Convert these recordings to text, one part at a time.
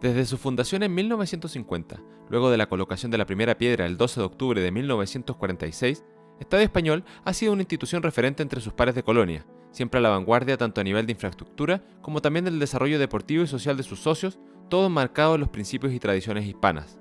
Desde su fundación en 1950, luego de la colocación de la primera piedra el 12 de octubre de 1946, Estadio Español ha sido una institución referente entre sus pares de colonia, siempre a la vanguardia tanto a nivel de infraestructura como también del desarrollo deportivo y social de sus socios, todo enmarcado en los principios y tradiciones hispanas.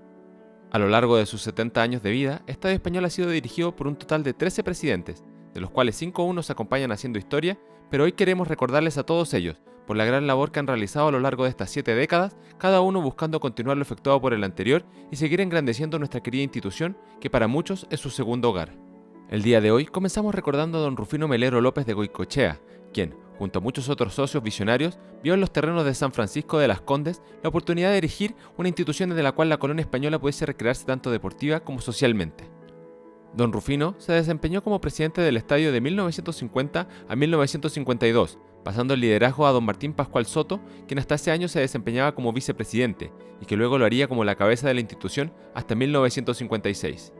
A lo largo de sus 70 años de vida, Estadio Español ha sido dirigido por un total de 13 presidentes, de los cuales 5 aún nos acompañan haciendo historia, pero hoy queremos recordarles a todos ellos por la gran labor que han realizado a lo largo de estas 7 décadas, cada uno buscando continuar lo efectuado por el anterior y seguir engrandeciendo nuestra querida institución, que para muchos es su segundo hogar. El día de hoy comenzamos recordando a don Rufino Melero López de Goicoechea, quien, junto a muchos otros socios visionarios, vio en los terrenos de San Francisco de las Condes la oportunidad de erigir una institución desde la cual la colonia española pudiese recrearse tanto deportiva como socialmente. Don Rufino se desempeñó como presidente del estadio de 1950 a 1952, pasando el liderazgo a don Martín Pascual Soto, quien hasta ese año se desempeñaba como vicepresidente y que luego lo haría como la cabeza de la institución hasta 1956.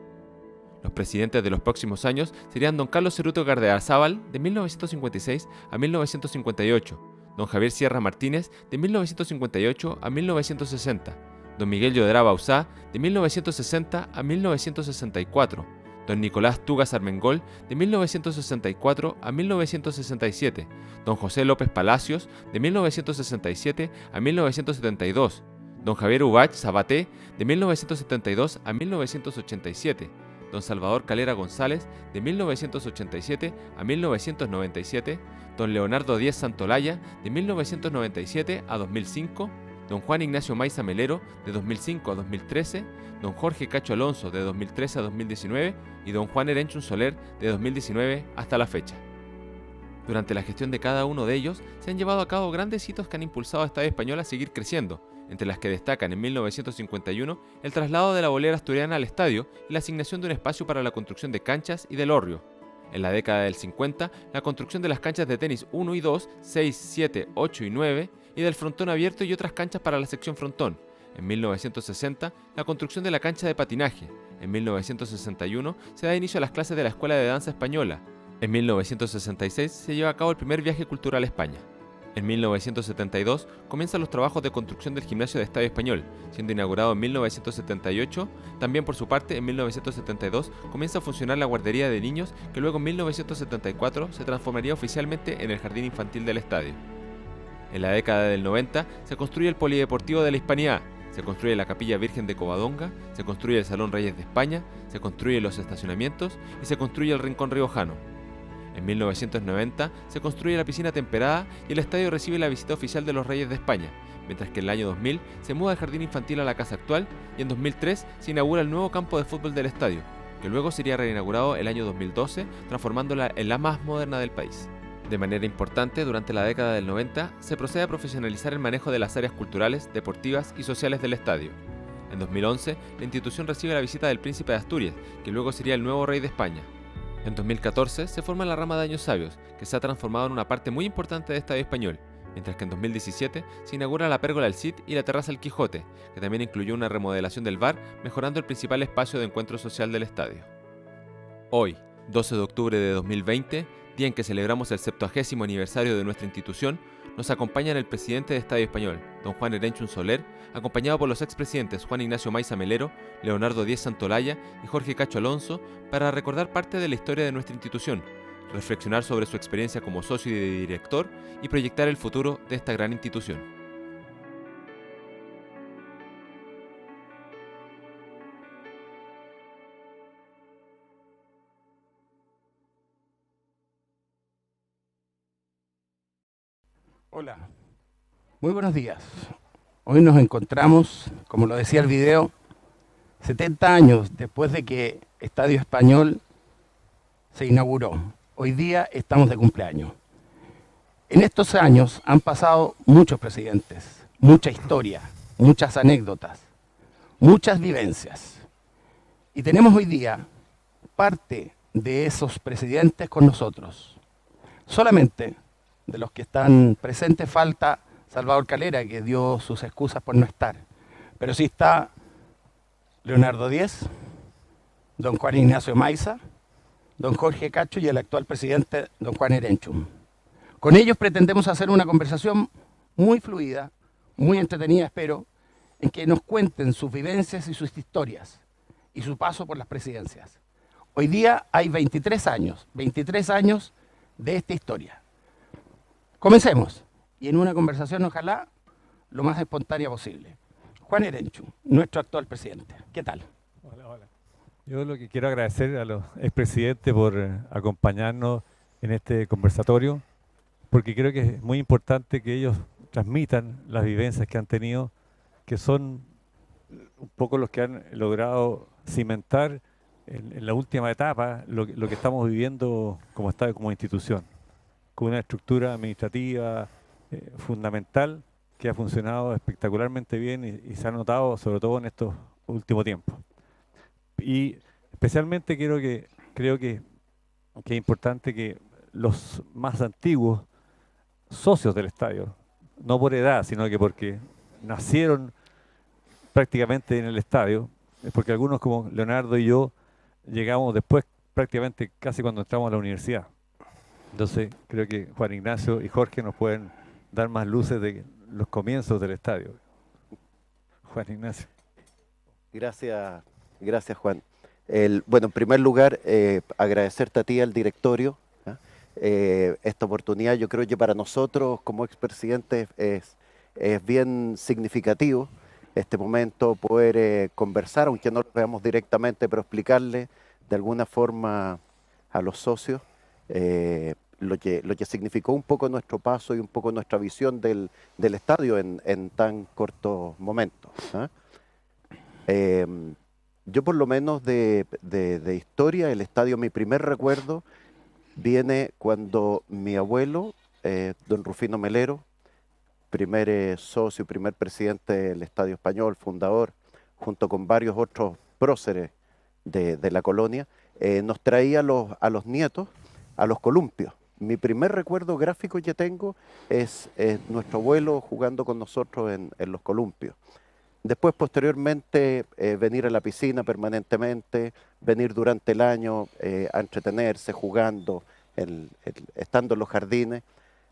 Los presidentes de los próximos años serían don Carlos Ceruto Gardeazabal, de 1956 a 1958, don Javier Sierra Martínez, de 1958 a 1960, don Miguel Llodrá Bauzá, de 1960 a 1964, don Nicolás Tugas Armengol, de 1964 a 1967, don José López Palacios, de 1967 a 1972, don Javier Ubach Sabaté, de 1972 a 1987, don Salvador Calera González, de 1987 a 1997, don Leonardo Díez Santolaya, de 1997 a 2005, don Juan Ignacio Maiza Melero, de 2005 a 2013, don Jorge Cacho Alonso, de 2013 a 2019, y don Juan Erenchun Soler, de 2019 hasta la fecha. Durante la gestión de cada uno de ellos, se han llevado a cabo grandes hitos que han impulsado a Estadio Español a seguir creciendo, entre las que destacan en 1951 el traslado de la bolera asturiana al estadio y la asignación de un espacio para la construcción de canchas y del hórreo. En la década del 50, la construcción de las canchas de tenis 1 y 2, 6, 7, 8 y 9, y del frontón abierto y otras canchas para la sección frontón. En 1960, la construcción de la cancha de patinaje. En 1961, se da inicio a las clases de la Escuela de Danza Española. En 1966, se lleva a cabo el primer viaje cultural a España. En 1972 comienzan los trabajos de construcción del gimnasio de Estadio Español, siendo inaugurado en 1978. También por su parte, en 1972 comienza a funcionar la guardería de niños, que luego en 1974 se transformaría oficialmente en el jardín infantil del estadio. En la década del 90 se construye el Polideportivo de la Hispanidad, se construye la Capilla Virgen de Covadonga, se construye el Salón Reyes de España, se construyen los estacionamientos y se construye el Rincón Riojano. En 1990 se construye la piscina temperada y el estadio recibe la visita oficial de los Reyes de España, mientras que en el año 2000 se muda el jardín infantil a la casa actual y en 2003 se inaugura el nuevo campo de fútbol del estadio, que luego sería reinaugurado el año 2012, transformándola en la más moderna del país. De manera importante, durante la década del 90 se procede a profesionalizar el manejo de las áreas culturales, deportivas y sociales del estadio. En 2011, la institución recibe la visita del Príncipe de Asturias, que luego sería el nuevo Rey de España. En 2014 se forma la rama de Años Sabios, que se ha transformado en una parte muy importante de Estadio Español, mientras que en 2017 se inaugura la pérgola del Cid y la terraza del Quijote, que también incluyó una remodelación del bar, mejorando el principal espacio de encuentro social del estadio. Hoy, 12 de octubre de 2020, día en que celebramos el 70º aniversario de nuestra institución, nos acompañan el presidente de Estadio Español, don Juan Erenchun Soler, acompañado por los expresidentes Juan Ignacio Maiza Melero, Leonardo Díez Santolaya y Jorge Cacho Alonso, para recordar parte de la historia de nuestra institución, reflexionar sobre su experiencia como socio y director y proyectar el futuro de esta gran institución. Hola, muy buenos días. Hoy nos encontramos, como lo decía el video, 70 años después de que Estadio Español se inauguró. Hoy día estamos de cumpleaños. En estos años han pasado muchos presidentes, mucha historia, muchas anécdotas, muchas vivencias. Y tenemos hoy día parte de esos presidentes con nosotros. Solamente de los que están presentes falta Salvador Calera, que dio sus excusas por no estar. Pero sí está Leonardo Díez, don Juan Ignacio Maiza, don Jorge Cacho y el actual presidente, don Juan Erenchun. Con ellos pretendemos hacer una conversación muy fluida, muy entretenida, espero, en que nos cuenten sus vivencias y sus historias y su paso por las presidencias. Hoy día hay 23 años de esta historia. Comencemos, y en una conversación ojalá lo más espontánea posible. Juan Erenchu, nuestro actual presidente. ¿Qué tal? Hola, hola. Yo lo que quiero agradecer a los expresidentes por acompañarnos en este conversatorio, porque creo que es muy importante que ellos transmitan las vivencias que han tenido, que son un poco los que han logrado cimentar en la última etapa lo que estamos viviendo como Estado, como institución, con una estructura administrativa fundamental que ha funcionado espectacularmente bien y se ha notado sobre todo en estos últimos tiempos. Y especialmente creo que es importante que los más antiguos socios del estadio, no por edad, sino que porque nacieron prácticamente en el estadio, porque algunos como Leonardo y yo llegamos después prácticamente casi cuando entramos a la universidad. Entonces creo que Juan Ignacio y Jorge nos pueden dar más luces de los comienzos del estadio. Juan Ignacio. Gracias, gracias Juan. Bueno, en primer lugar, agradecerte a ti, al directorio, ¿ah? Esta oportunidad. Yo creo que para nosotros como expresidentes es bien significativo este momento, poder conversar, aunque no lo veamos directamente, pero explicarle de alguna forma a los socios lo que significó un poco nuestro paso y un poco nuestra visión del estadio en tan cortos momentos, ¿ah? Yo por lo menos de historia, el estadio, mi primer recuerdo viene cuando mi abuelo, don Rufino Melero, primer socio, primer presidente del Estadio Español, fundador, junto con varios otros próceres de la colonia, nos traía a los nietos a los columpios. Mi primer recuerdo gráfico que tengo es nuestro abuelo jugando con nosotros en los columpios. Después, posteriormente, venir a la piscina permanentemente, venir durante el año a entretenerse, jugando, estando en los jardines.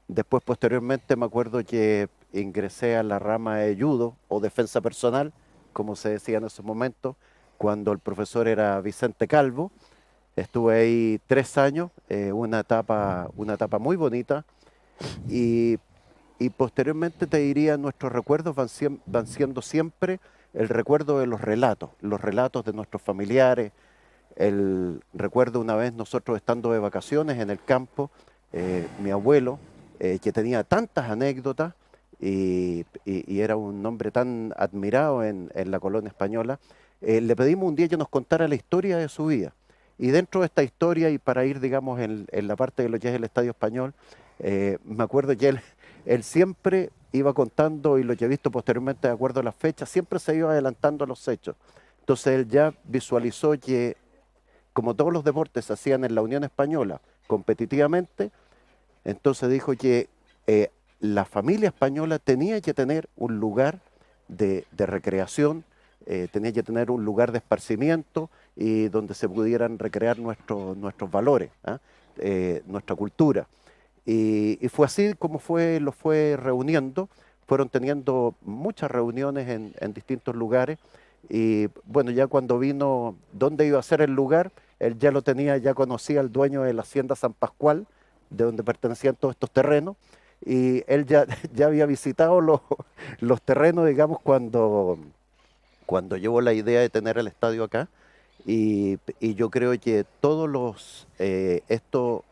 Después, posteriormente, me acuerdo que ingresé a la rama de judo o defensa personal, como se decía en esos momentos, cuando el profesor era Vicente Calvo. Estuve ahí 3 años, una etapa muy bonita. Y posteriormente te diría, nuestros recuerdos van siendo siempre el recuerdo de los relatos de nuestros familiares. Recuerdo una vez nosotros estando de vacaciones en el campo, mi abuelo, que tenía tantas anécdotas y era un hombre tan admirado en la colonia española, le pedimos un día que nos contara la historia de su vida. Y dentro de esta historia, y para ir, digamos, en la parte de lo que es el Estadio Español, me acuerdo que él siempre iba contando, y lo que he visto posteriormente de acuerdo a las fechas, siempre se iba adelantando a los hechos. Entonces él ya visualizó que, como todos los deportes se hacían en la Unión Española competitivamente, entonces dijo que la familia española tenía que tener un lugar de recreación, tenía que tener un lugar de esparcimiento y donde se pudieran recrear nuestros valores, ¿ah? Nuestra cultura. Y fue así como lo fue reuniendo. Fueron teniendo muchas reuniones en distintos lugares. Y bueno, ya cuando vino dónde iba a ser el lugar, él ya lo tenía, ya conocía al dueño de la Hacienda San Pascual, de donde pertenecían todos estos terrenos. Y él ya había visitado los terrenos, digamos, cuando llevó la idea de tener el estadio acá. Y yo creo que todos esto,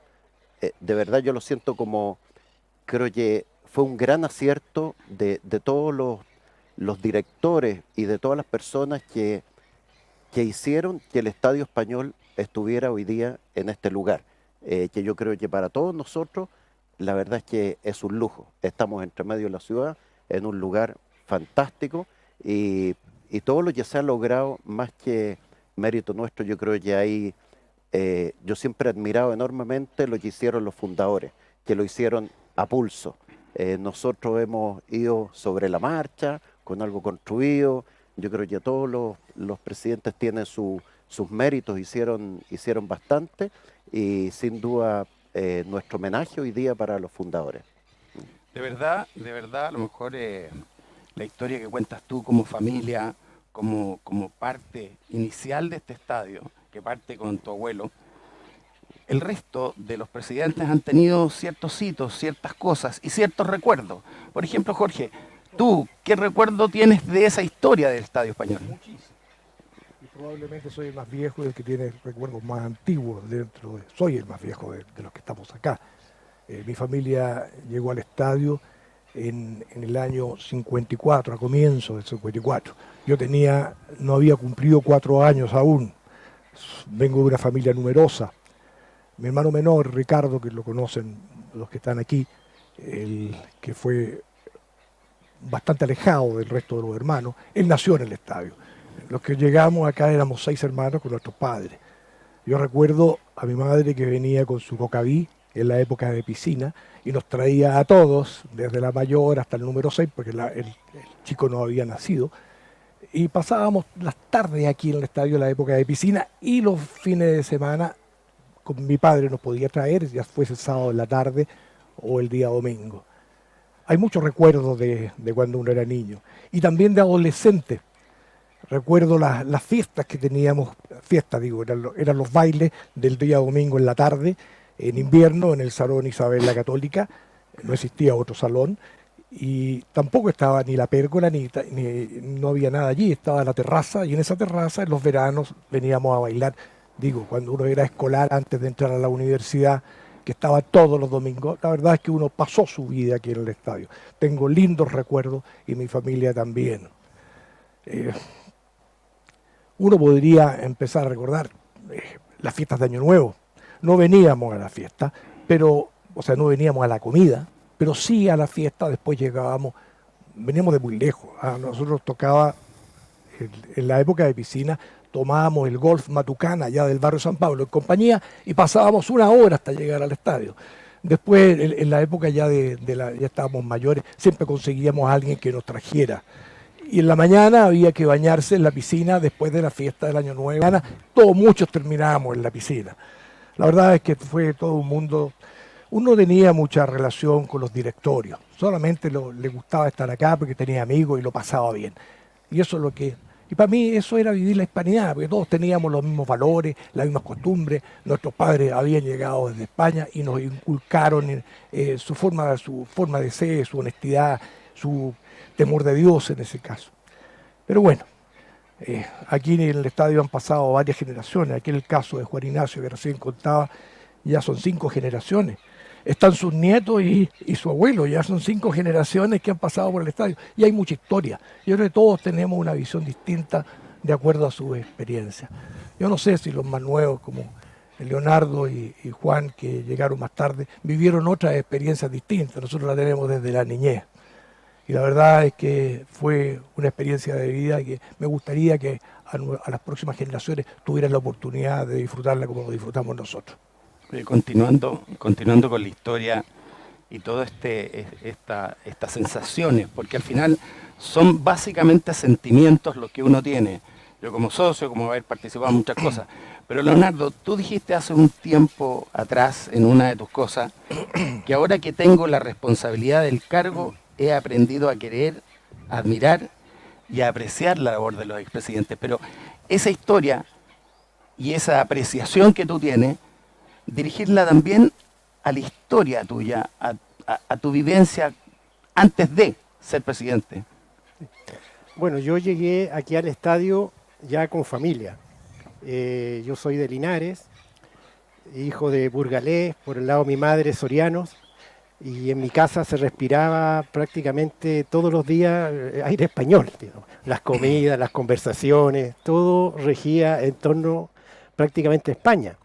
de verdad yo lo siento como, creo que fue un gran acierto de todos los directores y de todas las personas que hicieron que el Estadio Español estuviera hoy día en este lugar. Que yo creo que para todos nosotros, la verdad es que es un lujo. Estamos entre medio de la ciudad, en un lugar fantástico, y todo lo que se ha logrado, más que mérito nuestro, yo creo que hay, yo siempre he admirado enormemente lo que hicieron los fundadores, que lo hicieron a pulso. Nosotros hemos ido sobre la marcha, con algo construido. Yo creo que todos los presidentes tienen sus méritos, hicieron bastante, y sin duda nuestro homenaje hoy día para los fundadores. De verdad, a lo mejor la historia que cuentas tú como familia, como parte inicial de este estadio, que parte con tu abuelo, el resto de los presidentes han tenido ciertos hitos, ciertas cosas y ciertos recuerdos. Por ejemplo, Jorge, tú, ¿qué recuerdo tienes de esa historia del Estadio Español? Muchísimo. Y probablemente soy el más viejo y el que tiene recuerdos más antiguos soy el más viejo de los que estamos acá. Mi familia llegó al estadio en el año 54, a comienzos del 54. No había cumplido 4 años aún. Vengo de una familia numerosa. Mi hermano menor, Ricardo, que lo conocen los que están aquí, el que fue bastante alejado del resto de los hermanos, él nació en el estadio. Los que llegamos acá éramos 6 hermanos con nuestros padres. Yo recuerdo a mi madre que venía con su cocaví en la época de piscina y nos traía a todos, desde la mayor hasta el número 6, porque el chico no había nacido, y pasábamos las tardes aquí en el estadio en la época de piscina y los fines de semana con mi padre nos podía traer, ya fuese el sábado en la tarde o el día domingo. Hay muchos recuerdos de cuando uno era niño y también de adolescente. Recuerdo las fiestas que teníamos, eran los bailes del día domingo en la tarde, en invierno, en el Salón Isabel la Católica. No existía otro salón y tampoco estaba ni la pérgola, no había nada allí, estaba la terraza y en esa terraza en los veranos veníamos a bailar. Cuando uno era escolar antes de entrar a la universidad, que estaba todos los domingos, la verdad es que uno pasó su vida aquí en el estadio. Tengo lindos recuerdos y mi familia también. Uno podría empezar a recordar las fiestas de Año Nuevo. No veníamos a la fiesta, no veníamos a la comida, pero sí a la fiesta, después veníamos de muy lejos. A nosotros tocaba, en la época de piscina, tomábamos el Golf Matucana allá del barrio San Pablo en compañía y pasábamos 1 hora hasta llegar al estadio. Después, en la época ya ya estábamos mayores, siempre conseguíamos a alguien que nos trajera. Y en la mañana había que bañarse en la piscina después de la fiesta del Año Nuevo. Muchos terminábamos en la piscina. La verdad es que fue todo un mundo. Uno tenía mucha relación con los directorios. Solamente le gustaba estar acá porque tenía amigos y lo pasaba bien. Y eso es lo que... Y para mí eso era vivir la hispanidad, porque todos teníamos los mismos valores, las mismas costumbres. Nuestros padres habían llegado desde España y nos inculcaron su forma de ser, su honestidad, su temor de Dios en ese caso. Pero bueno, aquí en el estadio han pasado varias generaciones. Aquí en el caso de Juan Ignacio, que recién contaba, ya son 5 generaciones. Están sus nietos y su abuelo, ya son 5 generaciones que han pasado por el estadio. Y hay mucha historia. Yo creo que todos tenemos una visión distinta de acuerdo a su experiencia. Yo no sé si los más nuevos, como Leonardo y Juan, que llegaron más tarde, vivieron otras experiencias distintas. Nosotros la tenemos desde la niñez. Y la verdad es que fue una experiencia de vida que me gustaría que a las próximas generaciones tuvieran la oportunidad de disfrutarla como lo disfrutamos nosotros. Continuando con la historia y todas estas sensaciones, porque al final son básicamente sentimientos los que uno tiene. Yo como socio, como haber participado en muchas cosas. Pero Leonardo, tú dijiste hace un tiempo atrás en una de tus cosas que ahora que tengo la responsabilidad del cargo he aprendido a querer, a admirar y a apreciar la labor de los expresidentes. Pero esa historia y esa apreciación que tú tienes, dirigirla también a la historia tuya, a tu vivencia antes de ser presidente. Bueno, yo llegué aquí al estadio ya con familia. Yo soy de Linares, hijo de burgalés, por el lado de mi madre sorianos, y en mi casa se respiraba prácticamente todos los días aire español. Las comidas, las conversaciones, todo regía en torno prácticamente a España.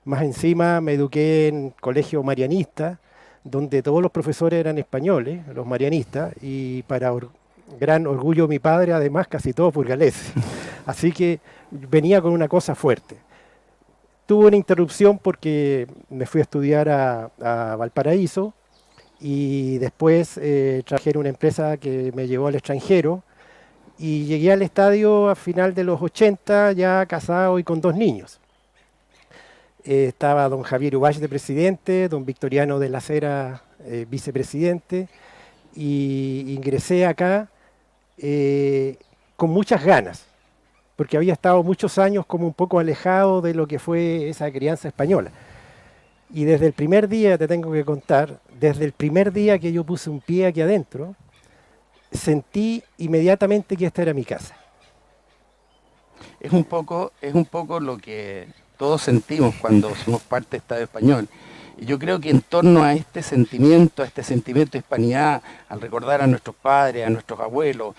Más encima me eduqué en colegio marianista, donde todos los profesores eran españoles, los marianistas, y para gran orgullo de mi padre, además, casi todos burgaleses. Así que venía con una cosa fuerte. Tuve una interrupción porque me fui a estudiar a Valparaíso y después trabajé en una empresa que me llevó al extranjero y llegué al estadio a final de los 80, ya casado y con 2 niños. Estaba don Javier Ubach de presidente, don Victoriano de la Cera vicepresidente, y ingresé acá con muchas ganas, porque había estado muchos años como un poco alejado de lo que fue esa crianza española. Y desde el primer día, te tengo que contar, desde el primer día que yo puse un pie aquí adentro, sentí inmediatamente que esta era mi casa. Es un poco lo que todos sentimos cuando somos parte de Estadio Español. Y yo creo que en torno a este sentimiento de hispanidad, al recordar a nuestros padres, a nuestros abuelos,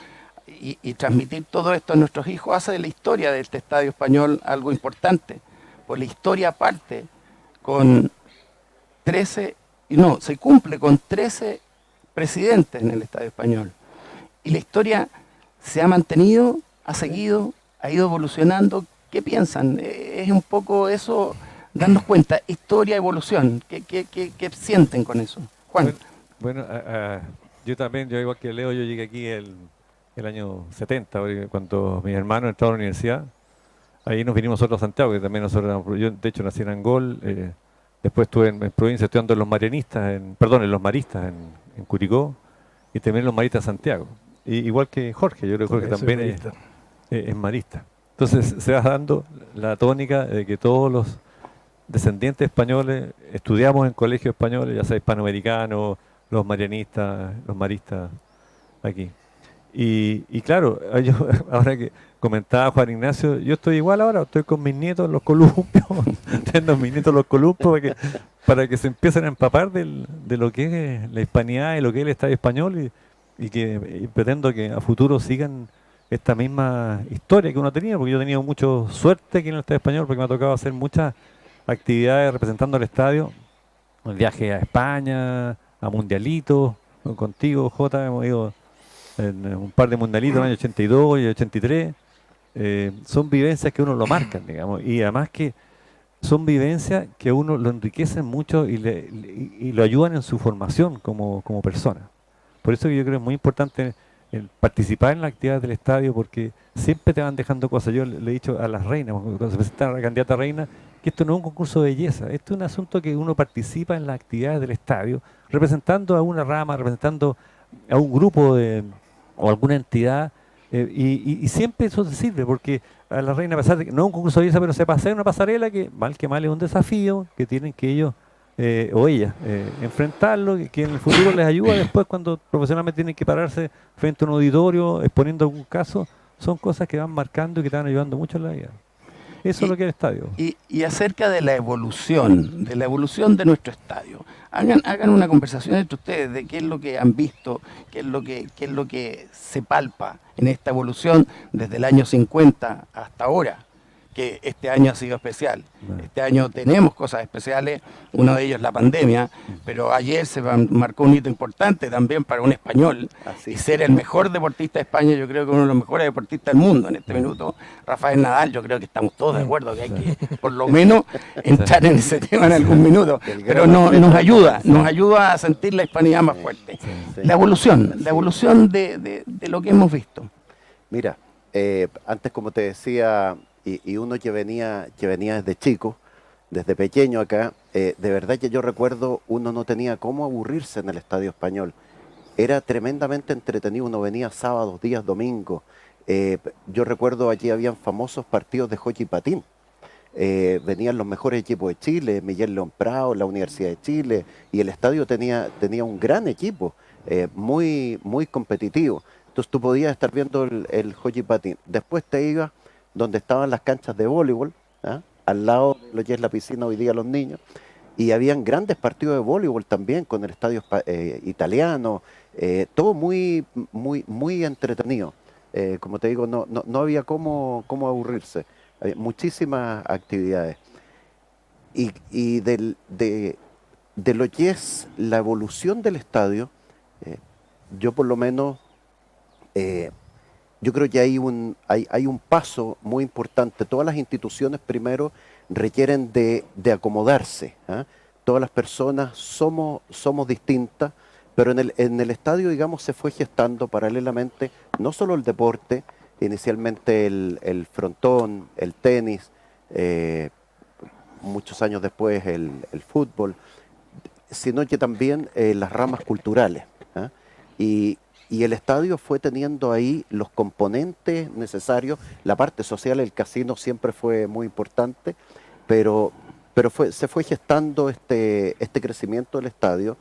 y transmitir todo esto a nuestros hijos, hace de la historia de este Estadio Español algo importante. Pues la historia parte con 13, se cumple con 13 presidentes en el Estadio Español. Y la historia se ha mantenido, ha seguido, ha ido evolucionando. ¿Qué piensan? Es un poco eso, darnos cuenta, historia, evolución. ¿Qué sienten con eso? Juan. Bueno, yo igual que Leo, yo llegué aquí el año 70, cuando mis hermanos entraron a la universidad. Ahí nos vinimos nosotros a Santiago, que también yo de hecho nací en Angol, después estuve en provincia estudiando en los marianistas, en los maristas en Curicó, y también en los maristas de Santiago. Igual que Jorge, yo creo que Jorge también es marista. Entonces se va dando la tónica de que todos los descendientes españoles estudiamos en colegios españoles, ya sea hispanoamericanos, los marianistas, los maristas aquí. Y claro, ahora que comentaba Juan Ignacio, yo estoy igual ahora, estoy con mis nietos en los columpios, tengo mis nietos en los columpios para que se empiecen a empapar de lo que es la hispanidad y lo que es el Estadio Español y pretendo que a futuro sigan esta misma historia que uno tenía, porque yo he tenido mucha suerte aquí en el Estadio Español, porque me ha tocado hacer muchas actividades representando al estadio, el viaje a España, a Mundialitos, contigo, Jota, hemos ido en un par de mundialitos en el año 82 y 83, son vivencias que uno lo marcan, digamos, y además que son vivencias que a uno lo enriquecen mucho y lo ayudan en su formación como persona. Por eso yo creo que es muy importante el participar en las actividades del estadio, porque siempre te van dejando cosas. Yo le he dicho a las reinas, cuando se presenta la candidata a reina, que esto no es un concurso de belleza, esto es un asunto que uno participa en las actividades del estadio, representando a una rama, representando a un grupo o alguna entidad, y siempre eso se sirve, porque a la reina, a pesar de que no es un concurso de belleza, pero se pasa en una pasarela que mal es un desafío, que tienen que ellos o ellas enfrentarlo, que en el futuro les ayuda después cuando profesionalmente tienen que pararse frente a un auditorio exponiendo algún caso. Son cosas que van marcando y que te van ayudando mucho en la vida. Eso es lo que es el estadio. Y acerca de la evolución de nuestro estadio, hagan una conversación entre ustedes de qué es lo que han visto, qué es lo que se palpa en esta evolución desde el año 50 hasta ahora, que este año ha sido especial. Este año tenemos cosas especiales, uno de ellos la pandemia, pero ayer se marcó un hito importante también para un español, y ser el mejor deportista de España, yo creo que uno de los mejores deportistas del mundo en este minuto, Rafael Nadal. Yo creo que estamos todos de acuerdo que hay que por lo menos entrar en ese tema en algún minuto, pero nos ayuda a sentir la hispanidad más fuerte. La evolución de lo que hemos visto. Mira, antes, como te decía, y uno que venía desde chico, desde pequeño acá, de verdad que yo recuerdo, uno no tenía cómo aburrirse en el Estadio Español. Era tremendamente entretenido, uno venía sábados, días, domingos. Yo recuerdo allí habían famosos partidos de hockey patín. Venían los mejores equipos de Chile, Miguel León Prado, la Universidad de Chile, y el estadio tenía un gran equipo, muy competitivo. Entonces tú podías estar viendo el hockey patín. Después te ibas donde estaban las canchas de voleibol, ¿ah? Al lado de lo que es la piscina hoy día los niños, y habían grandes partidos de voleibol también con el estadio italiano, todo muy entretenido. Como te digo, no había cómo aburrirse, había muchísimas actividades. Y de lo que es la evolución del estadio, yo por lo menos... yo creo que hay un paso muy importante. Todas las instituciones primero requieren de acomodarse, ¿ah? Todas las personas somos distintas, pero en el estadio, digamos, se fue gestando paralelamente no solo el deporte, inicialmente el frontón, el tenis, muchos años después el fútbol, sino que también las ramas culturales, ¿ah? Y y el estadio fue teniendo ahí los componentes necesarios. La parte social, el casino siempre fue muy importante, pero se fue gestando este crecimiento del estadio,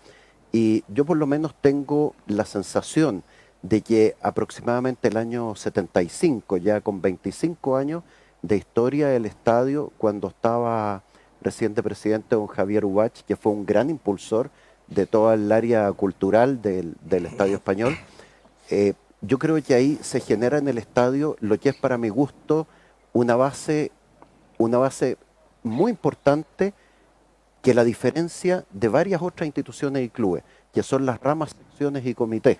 y yo por lo menos tengo la sensación de que aproximadamente el año 75, ya con 25 años de historia del estadio, cuando estaba reciente presidente don Javier Ubach, que fue un gran impulsor de toda el área cultural del Estadio Español, yo creo que ahí se genera en el estadio lo que es para mi gusto una base muy importante, que la diferencia de varias otras instituciones y clubes, que son las ramas, secciones y comités.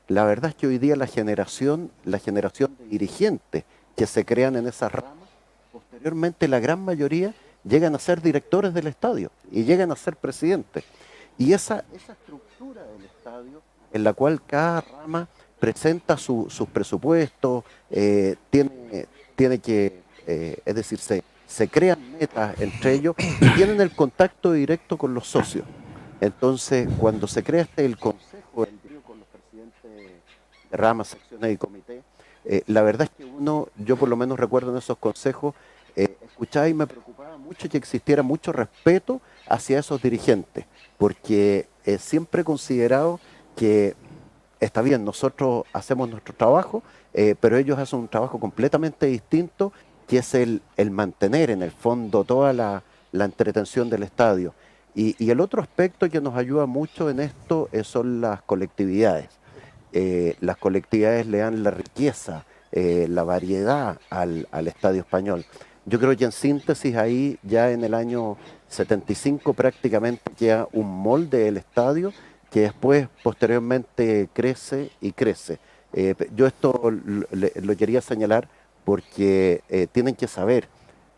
La verdad es que hoy día la generación de dirigentes que se crean en esas ramas, posteriormente la gran mayoría llegan a ser directores del estadio y llegan a ser presidentes. Y esa estructura del estadio, en la cual cada rama presenta sus presupuestos, tiene que, es decir, se crean metas entre ellos y tienen el contacto directo con los socios. Entonces, cuando se crea el consejo, el trío con los presidentes de ramas, secciones y comités, la verdad es que yo por lo menos recuerdo en esos consejos, escuchaba y me preocupaba mucho que existiera mucho respeto hacia esos dirigentes, porque siempre he considerado que está bien, nosotros hacemos nuestro trabajo, pero ellos hacen un trabajo completamente distinto, que es el mantener en el fondo toda la entretención del estadio. Y el otro aspecto que nos ayuda mucho en esto son las colectividades. Las colectividades le dan la riqueza, la variedad al Estadio Español. Yo creo que en síntesis ahí ya en el año 75 prácticamente queda un molde del estadio que después posteriormente crece y crece. Yo esto lo quería señalar porque tienen que saber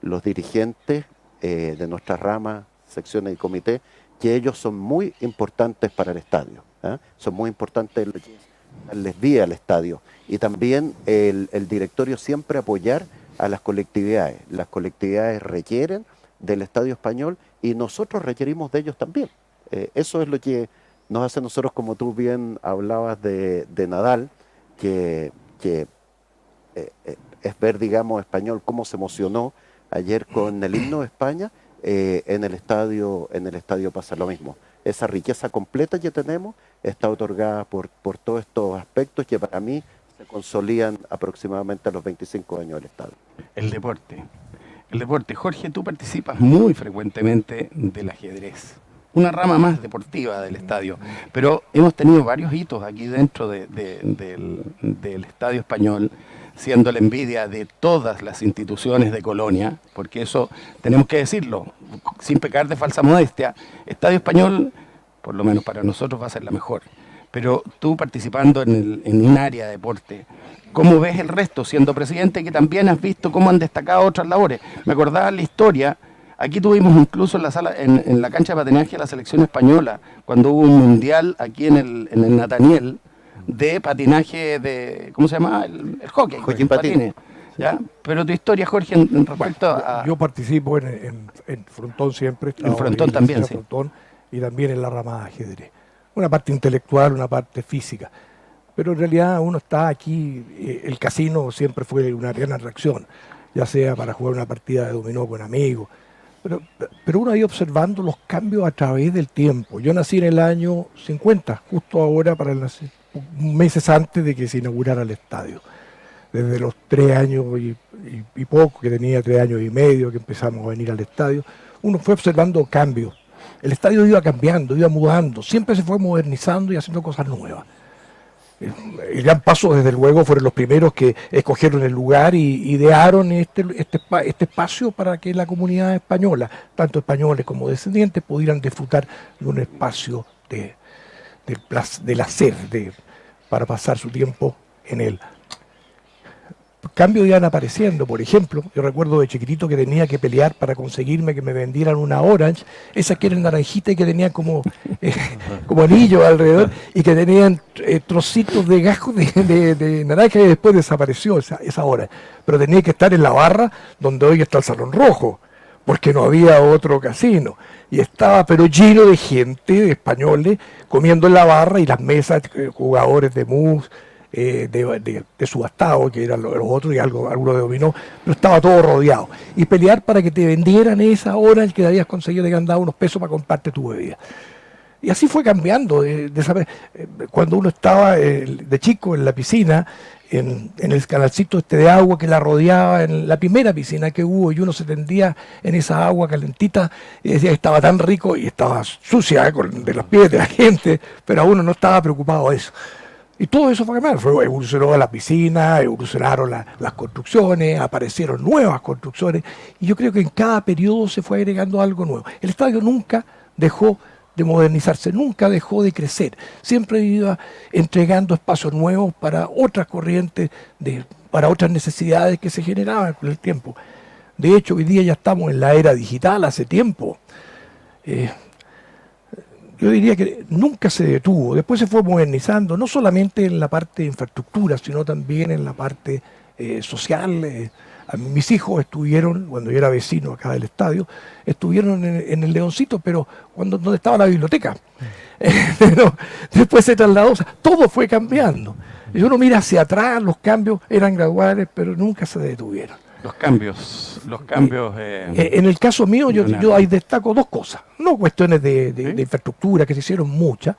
los dirigentes de nuestras ramas, secciones y comités, que ellos son muy importantes para el estadio, ¿eh? Son muy importantes darles vida al estadio, y también el directorio siempre apoyar a las colectividades. Las colectividades requieren del Estadio Español y nosotros requerimos de ellos también. Eso es lo que nos hace nosotros, como tú bien hablabas de Nadal, que es ver, digamos, Español cómo se emocionó ayer con el himno de España. En el estadio pasa lo mismo. Esa riqueza completa que tenemos está otorgada por todos estos aspectos que para mí se consolidan aproximadamente a los 25 años del estadio. El deporte. Jorge, tú participas muy frecuentemente del ajedrez, una rama más deportiva del estadio, pero hemos tenido varios hitos aquí dentro del Estadio Español, siendo la envidia de todas las instituciones de Colonia, porque eso tenemos que decirlo, sin pecar de falsa modestia. Estadio Español, por lo menos para nosotros, va a ser la mejor. Pero tú participando en un área de deporte, ¿cómo ves el resto? Siendo presidente, que también has visto cómo han destacado otras labores. Me acordaba la historia, aquí tuvimos incluso en la cancha de patinaje de la selección española, cuando hubo un mundial aquí en el Nataniel, de patinaje de, ¿cómo se llama? El hockey. Hockey en patines. ¿Ya? Pero tu historia, Jorge, en respecto a... Yo participo en frontón siempre. En frontón también, sí. Frontón, y también en la rama de ajedrez. Una parte intelectual, una parte física. Pero en realidad uno está aquí, el casino siempre fue una gran atracción, ya sea para jugar una partida de dominó con amigos. Pero uno ha ido observando los cambios a través del tiempo. Yo nací en el año 50, justo ahora, meses antes de que se inaugurara el estadio. Desde los 3 años y poco, que tenía 3 años y medio, que empezamos a venir al estadio, uno fue observando cambios. El estadio iba cambiando, iba mudando, siempre se fue modernizando y haciendo cosas nuevas. El gran paso, desde luego, fueron los primeros que escogieron el lugar y idearon este espacio para que la comunidad española, tanto españoles como descendientes, pudieran disfrutar de un espacio del hacer, para pasar su tiempo en él. Cambios iban apareciendo, por ejemplo, yo recuerdo de chiquitito que tenía que pelear para conseguirme que me vendieran una Orange, esa que era naranjita y que tenía como anillos alrededor y que tenían trocitos de gajo de naranja, y después desapareció esa Orange. Pero tenía que estar en la barra donde hoy está el Salón Rojo, porque no había otro casino. Y estaba pero lleno de gente, de españoles, comiendo en la barra y las mesas, jugadores de mus, de subastado, que eran los otros, y algunos de dominó, pero estaba todo rodeado. Y pelear para que te vendieran esa hora el que habías conseguido, te habían dado unos pesos para comprarte tu bebida. Y así fue cambiando. Cuando uno estaba de chico en la piscina, en el canalcito de agua que la rodeaba, en la primera piscina que hubo, y uno se tendía en esa agua calentita y decía que estaba tan rico y estaba sucia de los pies de la gente, pero a uno no estaba preocupado de eso. Y todo eso fue cambiando. Evolucionó la piscina, evolucionaron las construcciones, aparecieron nuevas construcciones, y yo creo que en cada periodo se fue agregando algo nuevo. El estadio nunca dejó de modernizarse, nunca dejó de crecer, siempre iba entregando espacios nuevos para otras corrientes, para otras necesidades que se generaban con el tiempo. De hecho, hoy día ya estamos en la era digital, hace tiempo. Yo diría que nunca se detuvo, después se fue modernizando, no solamente en la parte de infraestructura, sino también en la parte social. Mis hijos estuvieron, cuando yo era vecino acá del estadio, estuvieron en el Leoncito, pero donde estaba la biblioteca. Pero después se trasladó, o sea, todo fue cambiando. Y uno mira hacia atrás, los cambios eran graduales, pero nunca se detuvieron. Los cambios. En el caso mío, yo ahí destaco dos cosas. No cuestiones de infraestructura, que se hicieron muchas,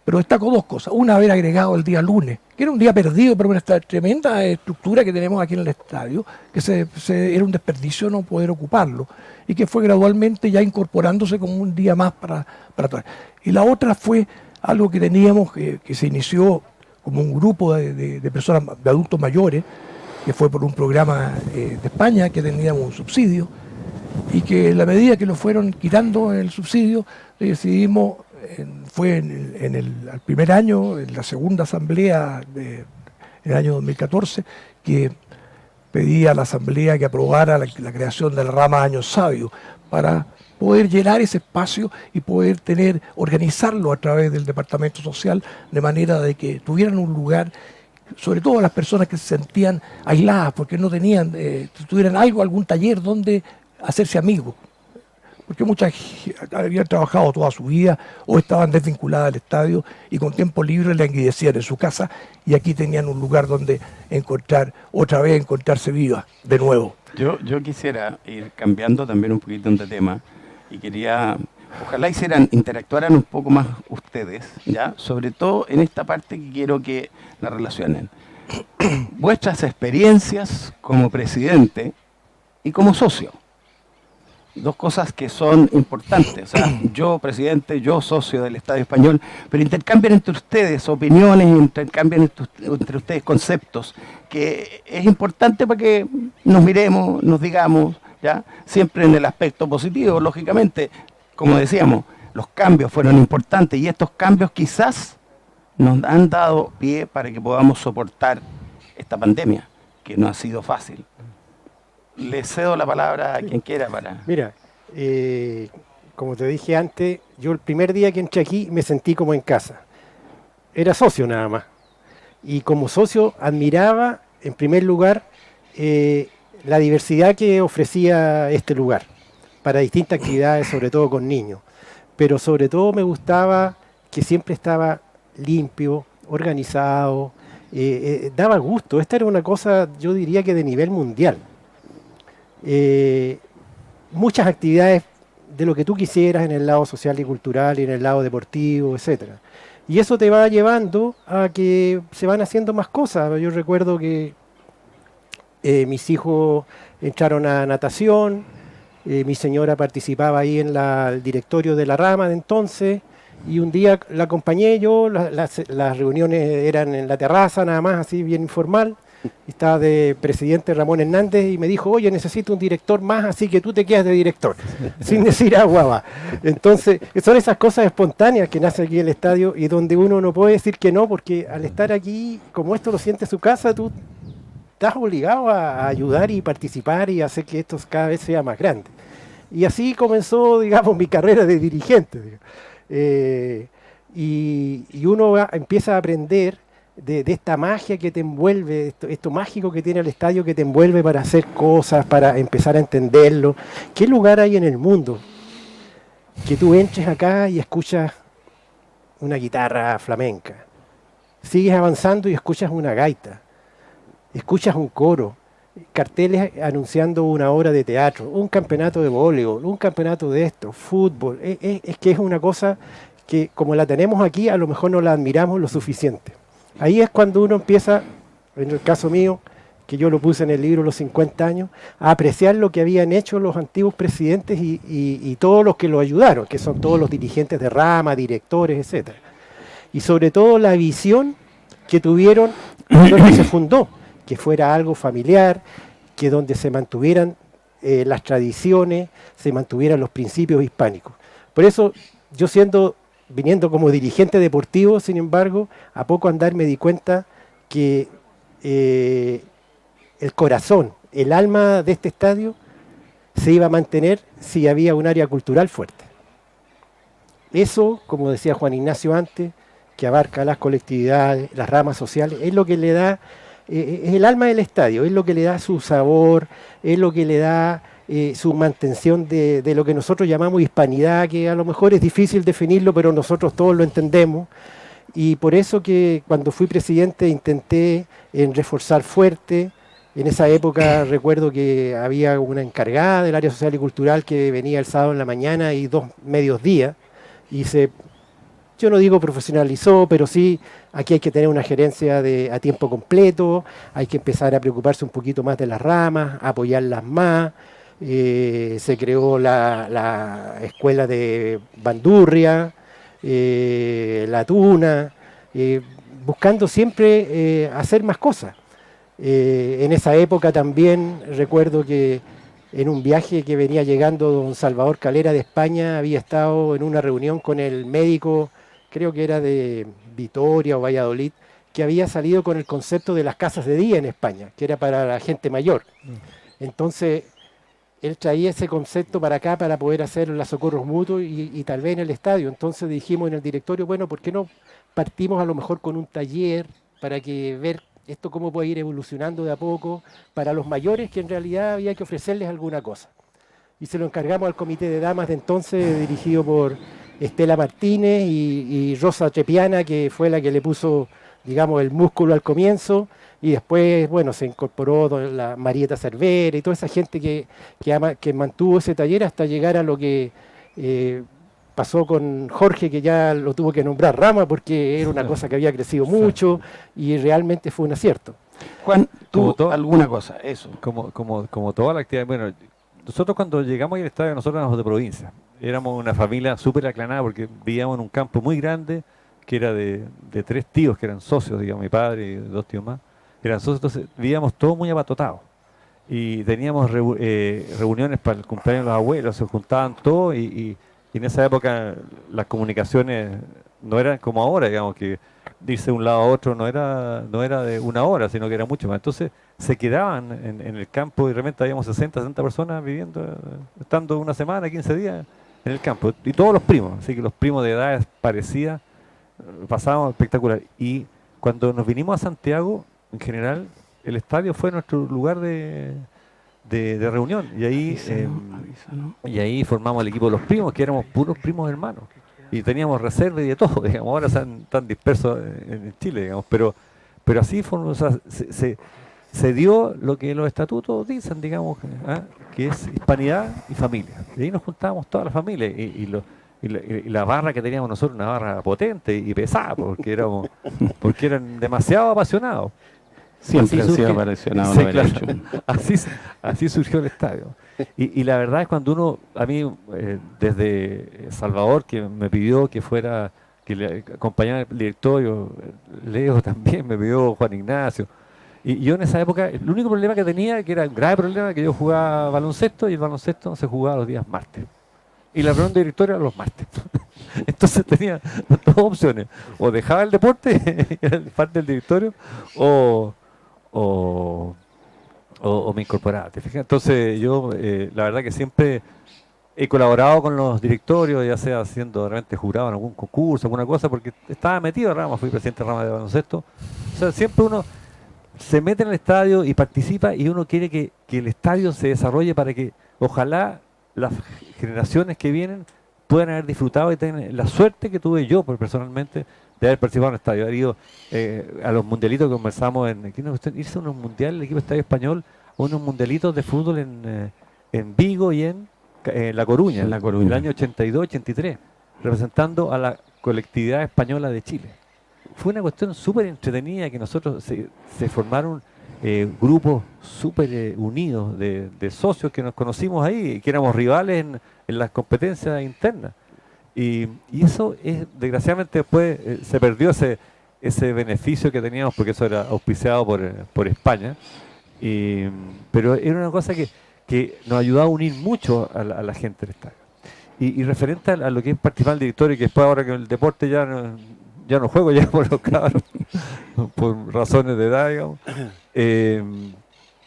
pero destaco dos cosas. Una, haber agregado el día lunes, que era un día perdido, pero esta tremenda estructura que tenemos aquí en el estadio, que era un desperdicio no poder ocuparlo, y que fue gradualmente ya incorporándose como un día más para todos. Y la otra fue algo que teníamos, que se inició como un grupo de personas, de adultos mayores, que fue por un programa de España, que teníamos un subsidio, y que en la medida que lo fueron quitando el subsidio, decidimos, fue al primer año, en la segunda asamblea en el año 2014, que pedía a la asamblea que aprobara la creación de la rama Años Sabios para poder llenar ese espacio y poder organizarlo a través del departamento social, de manera de que tuvieran un lugar, sobre todo las personas que se sentían aisladas porque no tuvieran algún taller donde hacerse amigos, porque muchas habían trabajado toda su vida o estaban desvinculadas al estadio y con tiempo libre le enguidecían en su casa, y aquí tenían un lugar donde encontrarse vivas de nuevo. Yo quisiera ir cambiando también un poquito de tema, y ojalá interactuaran un poco más ustedes, ¿ya? Sobre todo en esta parte que quiero que la relacionen. Vuestras experiencias como presidente y como socio. Dos cosas que son importantes. O sea, yo presidente, yo socio del Estadio Español, pero intercambian entre ustedes opiniones, intercambian entre ustedes conceptos, que es importante para que nos miremos, nos digamos, ¿ya? Siempre en el aspecto positivo, lógicamente. Como decíamos, los cambios fueron importantes, y estos cambios quizás nos han dado pie para que podamos soportar esta pandemia, que no ha sido fácil. Le cedo la palabra a quien quiera para... Mira, como te dije antes, yo el primer día que entré aquí me sentí como en casa. Era socio nada más. Y como socio admiraba, en primer lugar, la diversidad que ofrecía este lugar para distintas actividades, sobre todo con niños. Pero sobre todo me gustaba que siempre estaba limpio, organizado, daba gusto. Esta era una cosa, yo diría que de nivel mundial. Muchas actividades de lo que tú quisieras en el lado social y cultural y en el lado deportivo, etcétera. Y eso te va llevando a que se van haciendo más cosas. Yo recuerdo que mis hijos entraron a natación, mi señora participaba ahí en el directorio de la rama de entonces, y un día la acompañé yo, las reuniones eran en la terraza nada más, así bien informal. Estaba de presidente Ramón Hernández y me dijo, oye, necesito un director más, así que tú te quedas de director, sin decir agua va. Entonces, son esas cosas espontáneas que nacen aquí en el estadio y donde uno no puede decir que no, porque al estar aquí, como esto lo siente su casa, tú estás obligado a ayudar y participar y hacer que esto cada vez sea más grande. Y así comenzó, digamos, mi carrera de dirigente. Y uno empieza a aprender de esta magia que te envuelve, esto mágico que tiene el estadio que te envuelve para hacer cosas, para empezar a entenderlo. ¿Qué lugar hay en el mundo que tú entres acá y escuchas una guitarra flamenca? Sigues avanzando y escuchas una gaita, escuchas un coro, carteles anunciando una obra de teatro, un campeonato de voleibol, un campeonato de esto, fútbol. Es que es una cosa que como la tenemos aquí, a lo mejor no la admiramos lo suficiente. Ahí es cuando uno empieza, en el caso mío, que yo lo puse en el libro Los 50 años, a apreciar lo que habían hecho los antiguos presidentes y todos los que lo ayudaron, que son todos los dirigentes de rama, directores, etc. Y sobre todo la visión que tuvieron cuando se fundó, que fuera algo familiar, que donde se mantuvieran las tradiciones, se mantuvieran los principios hispánicos. Por eso, yo viniendo como dirigente deportivo, sin embargo, a poco andar me di cuenta que el corazón, el alma de este estadio se iba a mantener si había un área cultural fuerte. Eso, como decía Juan Ignacio antes, que abarca las colectividades, las ramas sociales, es lo que le da, es el alma del estadio, es lo que le da su sabor, es lo que le da su mantención de lo que nosotros llamamos hispanidad, que a lo mejor es difícil definirlo, pero nosotros todos lo entendemos. Y por eso que cuando fui presidente intenté reforzar fuerte. En esa época recuerdo que había una encargada del área social y cultural que venía el sábado en la mañana y 2 medios días. Y yo no digo profesionalizó, pero sí, aquí hay que tener una gerencia a tiempo completo, hay que empezar a preocuparse un poquito más de las ramas, apoyarlas más. Se creó la escuela de Bandurria, la Tuna, buscando siempre hacer más cosas. En esa época también recuerdo que en un viaje que venía llegando don Salvador Calera de España, había estado en una reunión con el médico, creo que era de Vitoria o Valladolid, que había salido con el concepto de las casas de día en España, que era para la gente mayor. Entonces, él traía ese concepto para acá para poder hacer los socorros mutuos y tal vez en el estadio. Entonces dijimos en el directorio, bueno, ¿por qué no partimos a lo mejor con un taller para que ver esto cómo puede ir evolucionando de a poco para los mayores, que en realidad había que ofrecerles alguna cosa? Y se lo encargamos al comité de damas de entonces, dirigido por Estela Martínez y Rosa Trepiana, que fue la que le puso, digamos, el músculo al comienzo, y después, bueno, se incorporó la Marieta Cervera y toda esa gente que mantuvo ese taller hasta llegar a lo que pasó con Jorge, que ya lo tuvo que nombrar Rama, porque era una cosa que había crecido mucho y realmente fue un acierto. Juan, tú alguna cosa, eso. Como toda la actividad, bueno, nosotros cuando llegamos al estadio, nosotros éramos de provincia, éramos una familia súper aclanada porque vivíamos en un campo muy grande que era de 3 tíos que eran socios, digamos, mi padre y 2 tíos más, eran socios, entonces vivíamos todos muy abatotados y teníamos reuniones para el cumpleaños de los abuelos, se juntaban todos y en esa época las comunicaciones no eran como ahora, digamos, que irse de un lado a otro no era de una hora, sino que era mucho más. Entonces se quedaban en el campo y de repente habíamos 60, 60 personas viviendo, estando una semana, 15 días en el campo. Y todos los primos, así que los primos de edades parecidas, pasábamos espectacular. Y cuando nos vinimos a Santiago, en general, el estadio fue nuestro lugar de reunión. Y ahí, y ahí formamos el equipo de los primos, que éramos puros primos hermanos. Y teníamos reserva y de todo, digamos. Ahora están dispersos en Chile, digamos. Pero así o sea, se dio lo que los estatutos dicen, digamos, que es hispanidad y familia. Y ahí nos juntábamos toda la familia. Y la barra que teníamos nosotros, una barra potente y pesada, porque eran demasiado apasionados. Siempre han sido apasionados. Sí, claro, así surgió el estadio. Y la verdad es cuando uno, a mí, desde Salvador, que me pidió que fuera, que le acompañara el directorio, Leo también me pidió, Juan Ignacio. Y yo en esa época, el único problema que tenía, que era un grave problema, que yo jugaba baloncesto y el baloncesto se jugaba los días martes. Y la reunión de directorio era los martes. Entonces tenía 2 opciones. O dejaba el deporte, era parte del directorio, o me incorporaba. ¿Te fijas? Entonces yo, la verdad que siempre he colaborado con los directorios, ya sea siendo realmente jurado en algún concurso, alguna cosa, porque estaba metido en rama, fui presidente de rama de baloncesto. O sea, siempre uno se mete en el estadio y participa y uno quiere que el estadio se desarrolle para que ojalá las generaciones que vienen puedan haber disfrutado y tener la suerte que tuve yo personalmente de haber participado en el estadio, haber ido a los mundialitos que conversamos irse a unos mundiales, el equipo Estadio Español, a unos mundialitos de fútbol en Vigo y en La Coruña, En La Coruña. el año 82-83, representando a la colectividad española de Chile. Fue una cuestión súper entretenida que nosotros se formaron grupos súper unidos de socios que nos conocimos ahí, que éramos rivales en las competencias internas. Y eso desgraciadamente después se perdió ese beneficio que teníamos porque eso era auspiciado por España. Pero era una cosa que nos ayudaba a unir mucho a la gente del estadio. Y referente a lo que es participar del directorio, y que después ahora que el deporte ya no juego ya por los cabros, por razones de edad, digamos.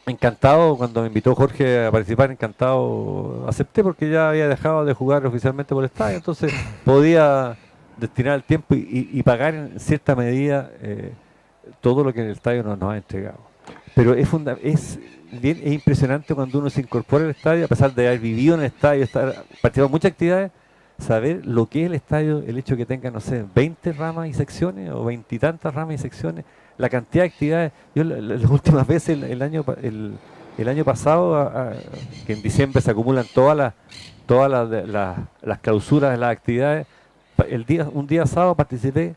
Encantado, cuando me invitó Jorge a participar, encantado, acepté porque ya había dejado de jugar oficialmente por el estadio, entonces podía destinar el tiempo y pagar en cierta medida todo lo que el estadio nos ha entregado. Pero es impresionante cuando uno se incorpora al estadio, a pesar de haber vivido en el estadio, participado en muchas actividades, saber lo que es el estadio, el hecho que tenga, no sé, 20 ramas y secciones o 20 y tantas ramas y secciones, la cantidad de actividades. Yo las últimas veces, el año pasado, que en diciembre se acumulan todas las clausuras de las actividades, un día sábado participé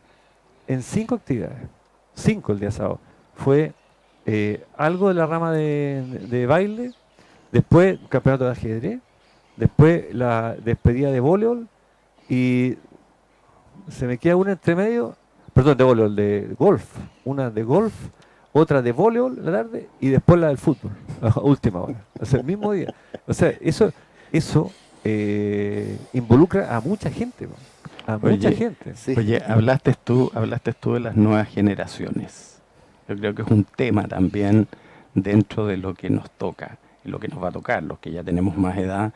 en 5 actividades, 5 el día sábado. Fue algo de la rama de baile, después un campeonato de ajedrez, después la despedida de voleibol y se me queda una entre medio, perdón, de voleibol, de golf, una de golf, otra de voleibol la tarde y después la del fútbol, a última hora, o sea, el mismo día. O sea, eso involucra a mucha gente, a mucha gente. Sí. Oye, hablaste tú de las nuevas generaciones. Yo creo que es un tema también dentro de lo que nos toca, lo que nos va a tocar, los que ya tenemos más edad,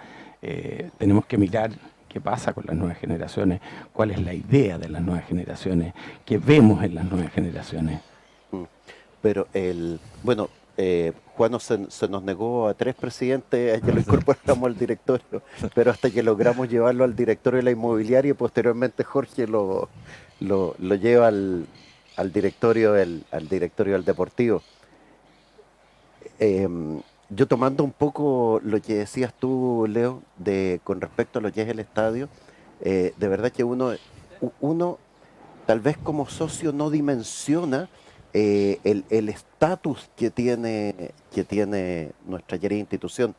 tenemos que mirar qué pasa con las nuevas generaciones, cuál es la idea de las nuevas generaciones, qué vemos en las nuevas generaciones. Pero Juan se nos negó a 3 presidentes a que lo incorporáramos al directorio, pero hasta que logramos llevarlo al directorio de la inmobiliaria y posteriormente Jorge lo lleva al directorio del deportivo. Yo tomando un poco lo que decías tú, Leo, con respecto a lo que es el estadio, de verdad que uno tal vez como socio no dimensiona el estatus que tiene nuestra querida institución.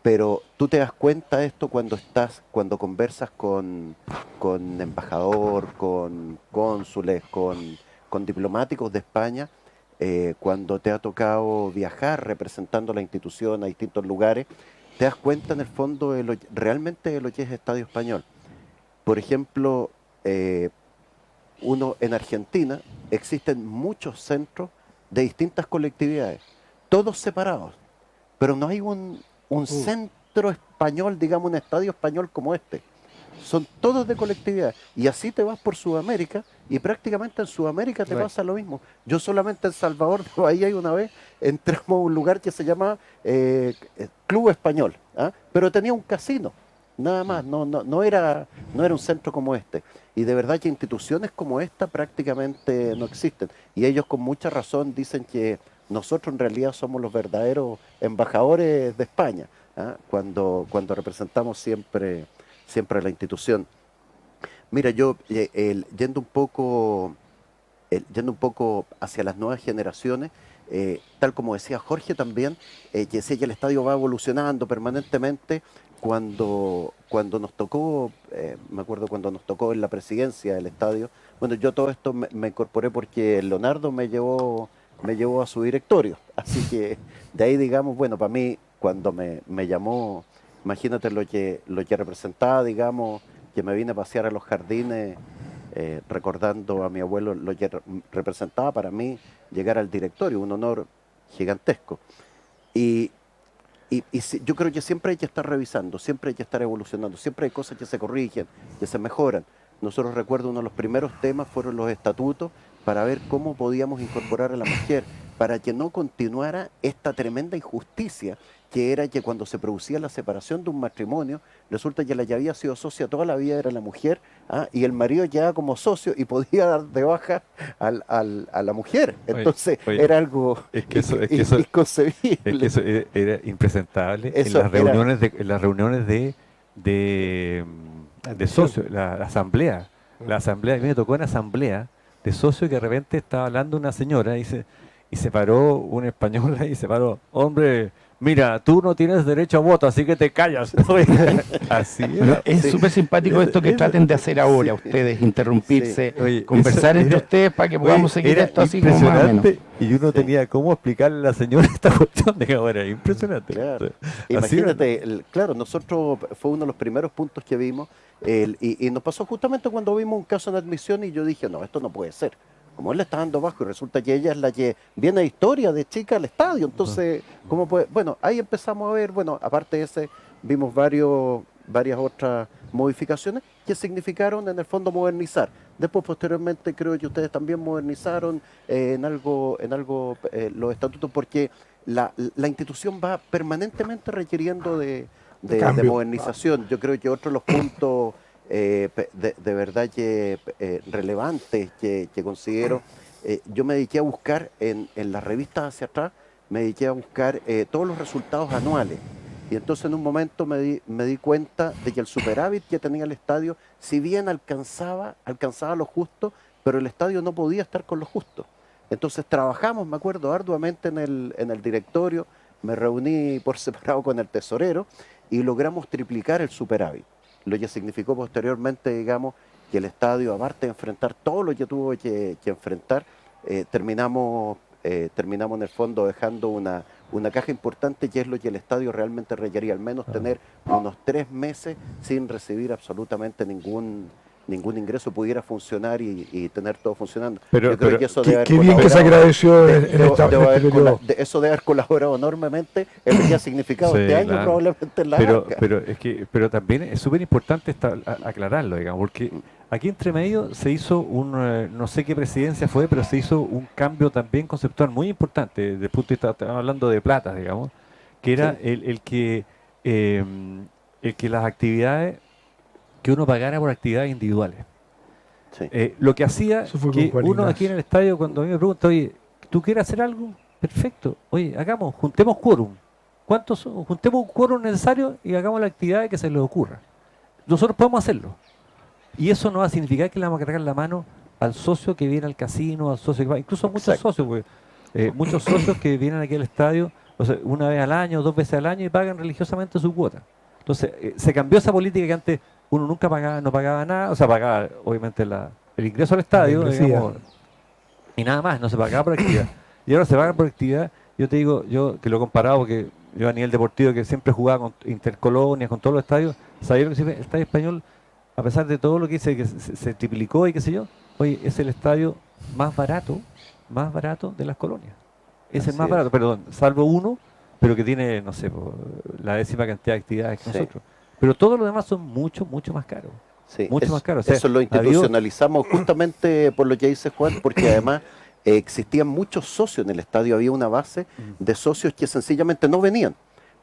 Pero tú te das cuenta de esto cuando conversas con embajador, con cónsules, con diplomáticos de España, cuando te ha tocado viajar representando la institución a distintos lugares, te das cuenta en el fondo realmente de lo que es Estadio Español. Por ejemplo, en Argentina existen muchos centros de distintas colectividades, todos separados, pero no hay un centro español, digamos, un estadio español como este. Son todos de colectividad. Y así te vas por Sudamérica y prácticamente en Sudamérica te pasa lo mismo. Yo solamente en Salvador de Bahía una vez entramos a un lugar que se llama Club Español, ¿ah? Pero tenía un casino, nada más, no era un centro como este. Y de verdad que instituciones como esta prácticamente no existen. Y ellos con mucha razón dicen que nosotros en realidad somos los verdaderos embajadores de España, ¿ah? Cuando representamos siempre a la institución. Mira, yo yendo un poco hacia las nuevas generaciones, tal como decía Jorge también, que decía que el estadio va evolucionando permanentemente. Cuando nos tocó, me acuerdo cuando nos tocó en la presidencia del estadio, bueno, yo todo esto me incorporé porque Leonardo me llevó a su directorio, así que de ahí, digamos, bueno, para mí, cuando me llamó, imagínate lo que representaba, digamos, que me vine a pasear a los jardines, recordando a mi abuelo lo que representaba para mí llegar al directorio, un honor gigantesco. Y yo creo que siempre hay que estar revisando, siempre hay que estar evolucionando, siempre hay cosas que se corrigen, que se mejoran. Nosotros recuerdo uno de los primeros temas fueron los estatutos para ver cómo podíamos incorporar a la mujer, para que no continuara esta tremenda injusticia que era que cuando se producía la separación de un matrimonio, resulta que la que había sido socia toda la vida era la mujer, y el marido quedaba como socio y podía dar de baja a la mujer. Entonces era algo inconcebible. Es que eso era impresentable Eso en las reuniones de socios, la asamblea. La asamblea, a mí me tocó una asamblea de socios que de repente estaba hablando una señora y se paró una española y se paró, hombre, mira, tú no tienes derecho a voto, así que te callas. Así era. Es súper simpático esto que traten de hacer ahora ustedes, interrumpirse, Oye, conversar entre ustedes para que podamos seguir era esto así como más o menos. impresionante, y uno tenía cómo explicarle a la señora esta cuestión de ahora, impresionante. Claro. Así Imagínate, claro, nosotros fue uno de los primeros puntos que vimos, y nos pasó justamente cuando vimos un caso en admisión y yo dije, no, esto no puede ser. Como él le está dando bajo y resulta que ella es la que viene de historia de chica al estadio, entonces, ¿cómo puede? Bueno, ahí empezamos a ver, bueno, aparte de ese, vimos varias otras modificaciones que significaron en el fondo modernizar. Después, posteriormente, creo que ustedes también modernizaron en algo los estatutos, porque la institución va permanentemente requiriendo de modernización. Yo creo que otro de los puntos de verdad que relevantes que considero, yo me dediqué a buscar en las revistas hacia atrás, me dediqué a buscar todos los resultados anuales. Y entonces en un momento me di cuenta de que el superávit que tenía el estadio, si bien alcanzaba lo justo, pero el estadio no podía estar con lo justo. Entonces trabajamos, me acuerdo, arduamente en el directorio, me reuní por separado con el tesorero y logramos triplicar el superávit, lo que significó posteriormente, digamos, que el estadio, aparte de enfrentar todo lo que tuvo que enfrentar, terminamos en el fondo dejando una caja importante, que es lo que el estadio realmente requería, al menos tener unos 3 meses sin recibir absolutamente ningún ingreso, pudiera funcionar y tener todo funcionando. Yo creo que eso qué bien que se agradeció eso debe haber colaborado enormemente en lo que ha significado Sí, este año, claro. probablemente en la banca. Pero también es súper importante aclararlo, digamos, porque aquí entre medio se hizo no sé qué presidencia fue, pero se hizo un cambio también conceptual muy importante, desde el punto de vista, estamos hablando de plata, digamos, que era Sí. el que las actividades, que uno pagara por actividades individuales. Sí. Lo que hacía Eso fue que con Juan uno Ignacio. aquí en el estadio, cuando a mí me pregunta, oye, ¿tú quieres hacer algo? Perfecto. Oye, juntemos quórum. ¿Cuántos son? Juntemos un quórum necesario y hagamos la actividad que se les ocurra. Nosotros podemos hacerlo. Y eso no va a significar que le vamos a cargar la mano al socio que viene al casino, al socio que va, incluso a muchos Exacto. socios, porque, muchos socios que vienen aquí al estadio, o sea, una vez al año, 2 veces al año y pagan religiosamente su cuota. Entonces, se cambió esa política que antes uno nunca pagaba, no pagaba nada, o sea, pagaba obviamente el ingreso al estadio, membresía. digamos, y nada más, no se pagaba por actividad. Y ahora se paga por actividad. Yo te digo, yo que lo he comparado, porque yo a nivel deportivo que siempre jugaba con intercolonias, con todos los estadios, sabía lo que el Estadio Español, a pesar de todo lo que dice, que se triplicó y qué sé yo, hoy es el estadio más barato de las colonias. Es el Así más es. barato, perdón, salvo uno, pero que tiene, no sé, la 10ª cantidad de actividades que Sí. nosotros. Pero todos los demás son mucho más caros. Sí, Mucho más caro. O sea, eso lo institucionalizamos justamente por lo que dice Juan, porque además existían muchos socios en el estadio, había una base de socios que sencillamente no venían,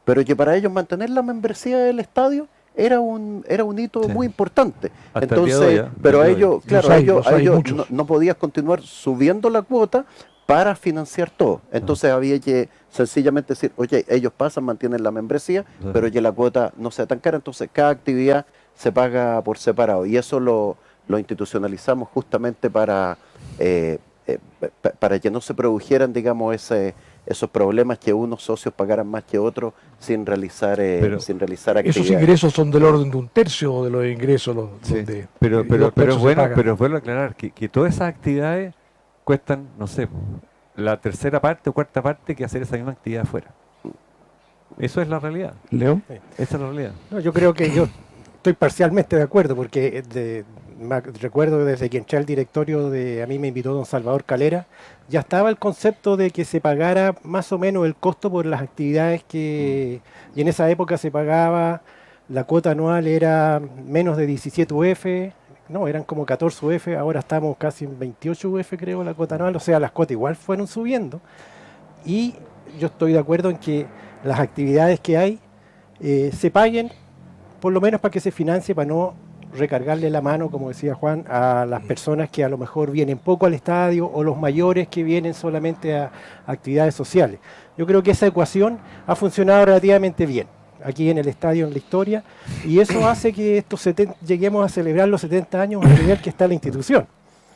pero que para ellos mantener la membresía del estadio era un hito Sí. muy importante. Hasta el día de hoy, Entonces, ¿eh? pero a Hasta el día de hoy. ellos, claro, Los hay muchos. no podías continuar subiendo la cuota para financiar todo. Entonces había que sencillamente decir, oye, ellos pasan, mantienen la membresía, Sí. pero que la cuota no sea tan cara, entonces cada actividad se paga por separado. Y eso lo institucionalizamos justamente para que no se produjeran, digamos, esos problemas que unos socios pagaran más que otros sin realizar actividades. Esos ingresos son del orden de 1/3 de los ingresos. Sí, Donde pero los es otros se bueno, pagan. pero es bueno aclarar que todas esas actividades cuestan, no sé, la 1/3 parte o 1/4 parte que hacer esa misma actividad afuera. Eso es la realidad. Leo. Esa es la realidad. No, yo creo que yo estoy parcialmente de acuerdo porque recuerdo que desde que entré al directorio, a mí me invitó don Salvador Calera, ya estaba el concepto de que se pagara más o menos el costo por las actividades y en esa época se pagaba, la cuota anual era menos de 17 UF, no, eran como 14 UF, ahora estamos casi en 28 UF creo la cuota anual, o sea, las cuotas igual fueron subiendo. Y yo estoy de acuerdo en que las actividades que hay se paguen, por lo menos para que se financie, para no recargarle la mano, como decía Juan, a las personas que a lo mejor vienen poco al estadio o los mayores que vienen solamente a actividades sociales. Yo creo que esa ecuación ha funcionado relativamente bien aquí en el estadio, en la historia, y eso hace que lleguemos a celebrar los 70 años al nivel que está la institución.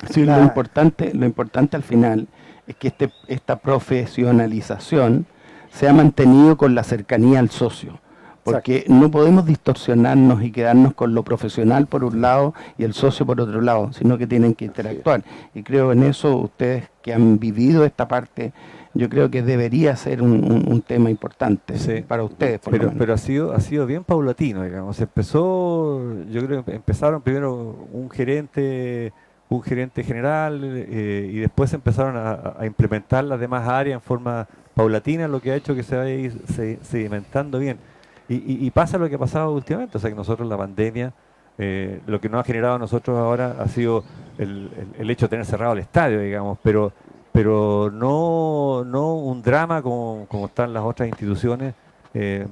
Sí, lo importante al final es que esta profesionalización se ha mantenido con la cercanía al socio. Porque no podemos distorsionarnos y quedarnos con lo profesional por un lado y el socio por otro lado, sino que tienen que interactuar. Y creo en eso, ustedes que han vivido esta parte, yo creo que debería ser un tema importante para ustedes. Pero ha sido bien paulatino, digamos. Yo creo que empezaron primero un gerente general y después empezaron a implementar las demás áreas en forma paulatina, lo que ha hecho que se vaya a ir sedimentando bien. Y pasa lo que ha pasado últimamente, o sea que nosotros la pandemia, lo que nos ha generado a nosotros ahora ha sido el hecho de tener cerrado el estadio, digamos, pero no un drama como están las otras instituciones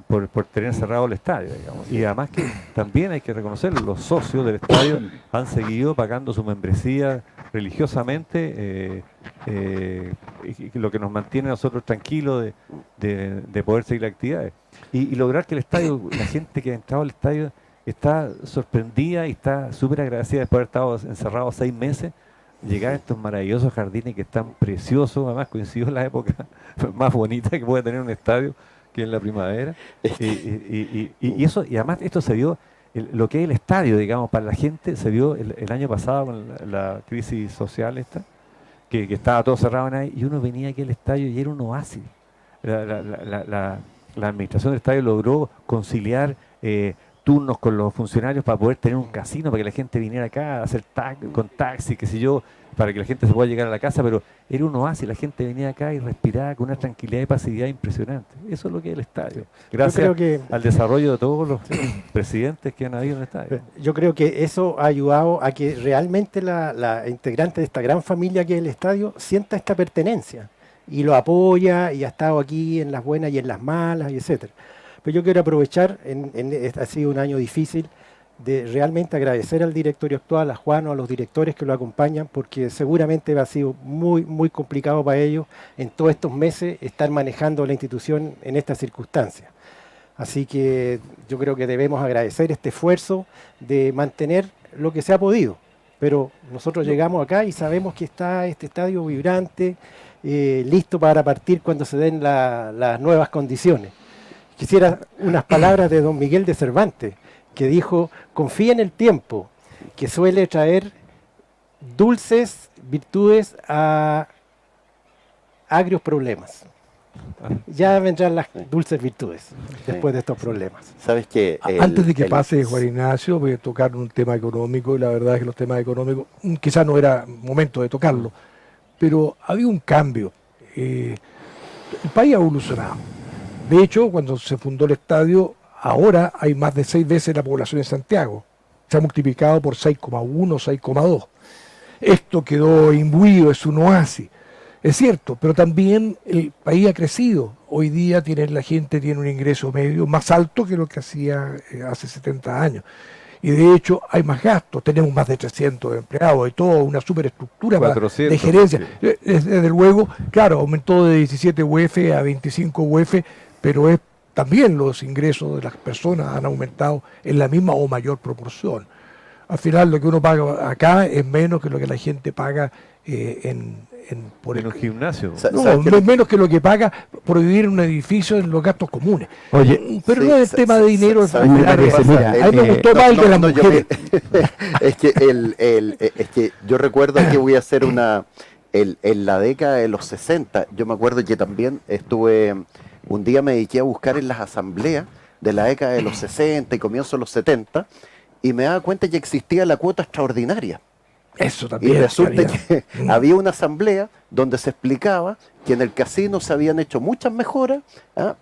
por tener cerrado el estadio, digamos. Y además que también hay que reconocer, los socios del estadio han seguido pagando su membresía religiosamente, y lo que nos mantiene a nosotros tranquilos de poder seguir las actividades. Y lograr que el estadio, la gente que ha entrado al estadio está sorprendida y está súper agradecida después de haber estado encerrado 6 meses, llegar a estos maravillosos jardines que están preciosos, además coincidió en la época más bonita que puede tener un estadio, que es la primavera, y eso, y además esto se vio, lo que es el estadio, digamos, para la gente, se vio el año pasado con la crisis social esta, que estaba todo cerrado en ahí, y uno venía aquí al estadio y era un oasis. La administración del estadio logró conciliar turnos con los funcionarios para poder tener un casino, para que la gente viniera acá a hacer con taxi, qué sé yo, para que la gente se pueda llegar a la casa, pero era un oasis, la gente venía acá y respiraba con una tranquilidad y pasividad impresionante. Eso es lo que es el estadio. Gracias al desarrollo de todos los presidentes que han habido en el estadio. Yo creo que eso ha ayudado a que realmente la integrante de esta gran familia que es el estadio sienta esta pertenencia y lo apoya y ha estado aquí en las buenas y en las malas, y etcétera. Pero yo quiero aprovechar, ha sido un año difícil, de realmente agradecer al directorio actual, a Juan o a los directores que lo acompañan, porque seguramente ha sido muy, muy complicado para ellos en todos estos meses estar manejando la institución en estas circunstancias. Así que yo creo que debemos agradecer este esfuerzo de mantener lo que se ha podido. Pero nosotros llegamos acá y sabemos que está este estadio vibrante, listo para partir cuando se den las nuevas condiciones. Quisiera unas palabras de don Miguel de Cervantes, que dijo: confía en el tiempo, que suele traer dulces virtudes a agrios problemas. Ya vendrán las dulces virtudes después de estos problemas. ¿Sabes qué? Antes de que pase Juan Ignacio, voy a tocar un tema económico, y la verdad es que los temas económicos quizás no era momento de tocarlo, pero había un cambio. El país ha evolucionado. De hecho, cuando se fundó el estadio, ahora hay más de 6 veces la población en Santiago. Se ha multiplicado por 6,1, 6,2. Esto quedó imbuido, es un oasis. Es cierto, pero también el país ha crecido. Hoy día la gente tiene un ingreso medio más alto que lo que hacía hace 70 años. Y de hecho hay más gastos, tenemos más de 300 empleados y toda una superestructura de gerencia. Sí. Desde luego, claro, aumentó de 17 UF a 25 UF, pero también los ingresos de las personas han aumentado en la misma o mayor proporción. Al final lo que uno paga acá es menos que lo que la gente paga por un gimnasio. No, menos que lo que paga por vivir en un edificio en los gastos comunes. Oye, pero no es el tema de dinero. A mí me gustó más el de las mujeres. Es que yo recuerdo que voy a hacer en la década de los 60, yo me acuerdo que también un día me dediqué a buscar en las asambleas de la década de los 60 y comienzo de los 70, y me daba cuenta que existía la cuota extraordinaria. Eso Y también. resulta que había una asamblea donde se explicaba que en el casino se habían hecho muchas mejoras,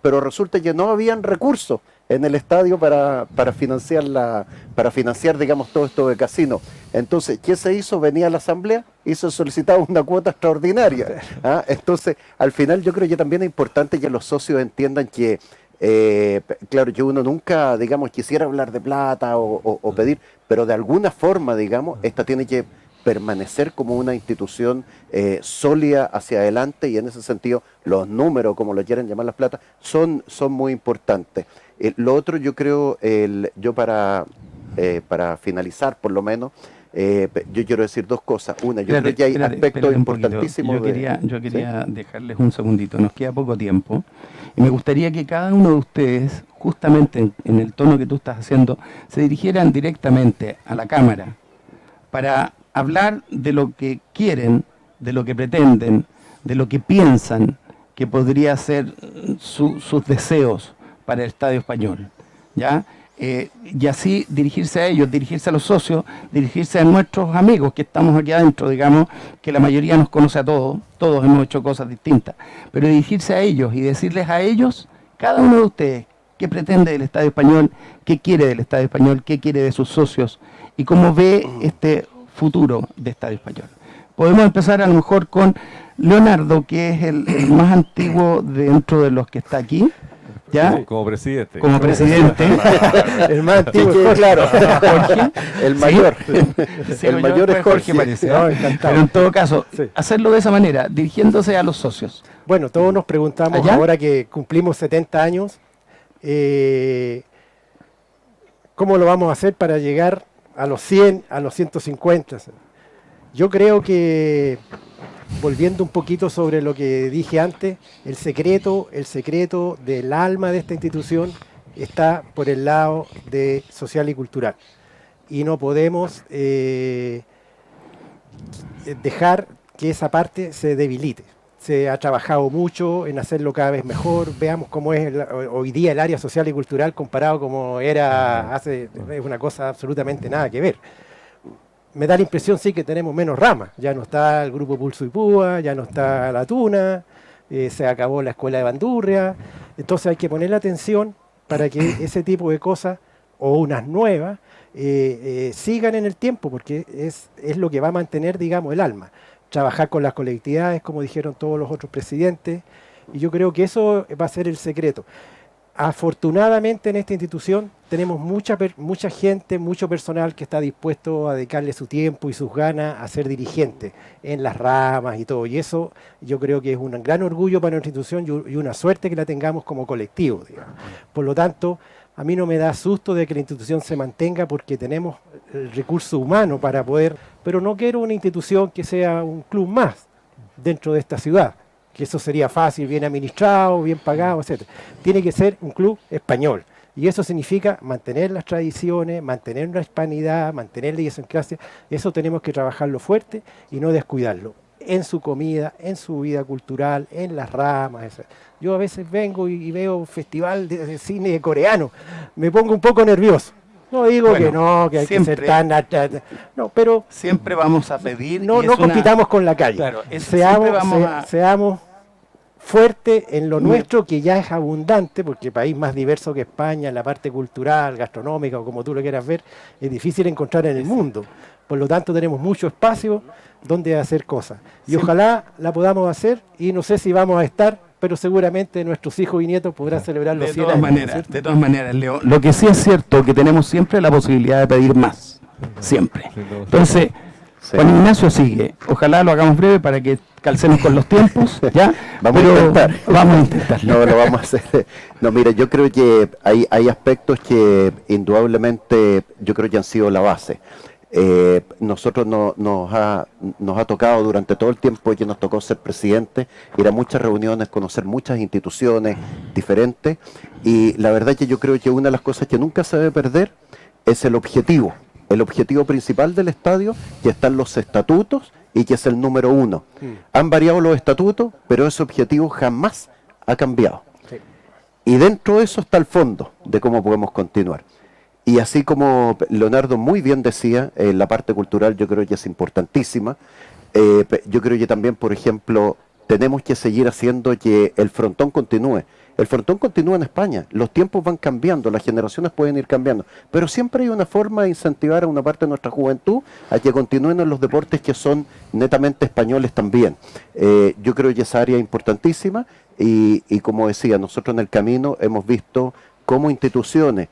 pero resulta que no habían recursos en el estadio para financiar, digamos, todo esto de casino. Entonces, ¿qué se hizo? Venía a la asamblea y se solicitaba una cuota extraordinaria. Entonces, al final yo creo que también es importante que los socios entiendan que claro, que uno nunca, digamos, quisiera hablar de plata o pedir, pero de alguna forma, digamos, esta tiene que permanecer como una institución sólida hacia adelante, y en ese sentido los números, como lo quieran llamar las plata, son muy importantes. Lo otro, yo creo, yo para finalizar por lo menos, yo quiero decir dos cosas. Una, yo creo que hay aspectos importantísimos. Yo quería dejarles un segundito, nos queda poco tiempo, y me gustaría que cada uno de ustedes, justamente en el tono que tú estás haciendo, se dirigieran directamente a la cámara para hablar de lo que quieren, de lo que pretenden, de lo que piensan que podría ser sus deseos para el Estadio Español, ¿ya? Y así dirigirse a ellos, dirigirse a los socios, dirigirse a nuestros amigos que estamos aquí adentro, digamos, que la mayoría nos conoce a todos hemos hecho cosas distintas, pero dirigirse a ellos y decirles a ellos, cada uno de ustedes, qué pretende del Estadio Español, qué quiere del Estadio Español, qué quiere de sus socios y cómo ve este futuro de Estadio Español. Podemos empezar a lo mejor con Leonardo, que es el más antiguo dentro de los que está aquí, ¿ya? Como presidente. Como presidente. El más antiguo, Sí, claro. Jorge. El mayor. Sí, El mayor es Jorge. parece, No, ¿eh? encantado. Pero en todo caso, Sí. hacerlo de esa manera, dirigiéndose a los socios. Bueno, todos nos preguntamos, ¿Allá? ahora que cumplimos 70 años, ¿cómo lo vamos a hacer para llegar a los 100, a los 150? Yo creo que, volviendo un poquito sobre lo que dije antes, el secreto del alma de esta institución está por el lado de social y cultural. Y no podemos dejar que esa parte se debilite. Se ha trabajado mucho en hacerlo cada vez mejor. Veamos cómo es hoy día el área social y cultural comparado como era hace, es una cosa absolutamente nada que ver. Me da la impresión, sí, que tenemos menos ramas. Ya no está el grupo Pulso y Púa, ya no está la Tuna, se acabó la escuela de Bandurria. Entonces hay que ponerle atención para que ese tipo de cosas, o unas nuevas, sigan en el tiempo, porque es lo que va a mantener, digamos, el alma. Trabajar con las colectividades, como dijeron todos los otros presidentes, y yo creo que eso va a ser el secreto. Afortunadamente en esta institución tenemos mucha gente, mucho personal que está dispuesto a dedicarle su tiempo y sus ganas a ser dirigente en las ramas y todo. Y eso yo creo que es un gran orgullo para nuestra institución y una suerte que la tengamos como colectivo, digamos. Por lo tanto, a mí no me da susto de que la institución se mantenga porque tenemos el recurso humano para poder, pero no quiero una institución que sea un club más dentro de esta ciudad, que eso sería fácil, bien administrado, bien pagado, etc. Tiene que ser un club español. Y eso significa mantener las tradiciones, mantener una hispanidad, mantener la idiosincrasia. Eso tenemos que trabajarlo fuerte y no descuidarlo. En su comida, en su vida cultural, en las ramas. Etc. Yo a veces vengo y veo un festival de cine coreano. Me pongo un poco nervioso. No digo que no, que hay que ser tan... No, pero... Siempre vamos a pedir... No compitamos con la calle. Claro, seamos fuertes en lo nuestro, que ya es abundante, porque país más diverso que España, en la parte cultural, gastronómica, o como tú lo quieras ver, es difícil encontrar en el mundo. Por lo tanto, tenemos mucho espacio donde hacer cosas. Y ojalá la podamos hacer, y no sé si vamos a estar, pero seguramente nuestros hijos y nietos podrán celebrar los 100 años. De todas maneras, Leo, lo que sí es cierto que tenemos siempre la posibilidad de pedir más, siempre. Entonces, Juan Ignacio sigue. Ojalá lo hagamos breve para que calcemos con los tiempos, ¿ya? Vamos a intentar. Vamos a intentar. No, lo vamos a hacer. No, mira, yo creo que hay aspectos que indudablemente yo creo que han sido la base. Nosotros nos ha tocado durante todo el tiempo que nos tocó ser presidente, ir a muchas reuniones, conocer muchas instituciones diferentes, y la verdad es que yo creo que una de las cosas que nunca se debe perder es el objetivo principal del estadio, que están los estatutos y que es el número 1. Han variado los estatutos, pero ese objetivo jamás ha cambiado. Y dentro de eso está el fondo de cómo podemos continuar. Y así como Leonardo muy bien decía, la parte cultural yo creo que es importantísima. Yo creo que también, por ejemplo, tenemos que seguir haciendo que el frontón continúe. El frontón continúa en España, los tiempos van cambiando, las generaciones pueden ir cambiando, pero siempre hay una forma de incentivar a una parte de nuestra juventud a que continúen en los deportes que son netamente españoles también. Yo creo que esa área es importantísima y como decía, nosotros en el camino hemos visto cómo instituciones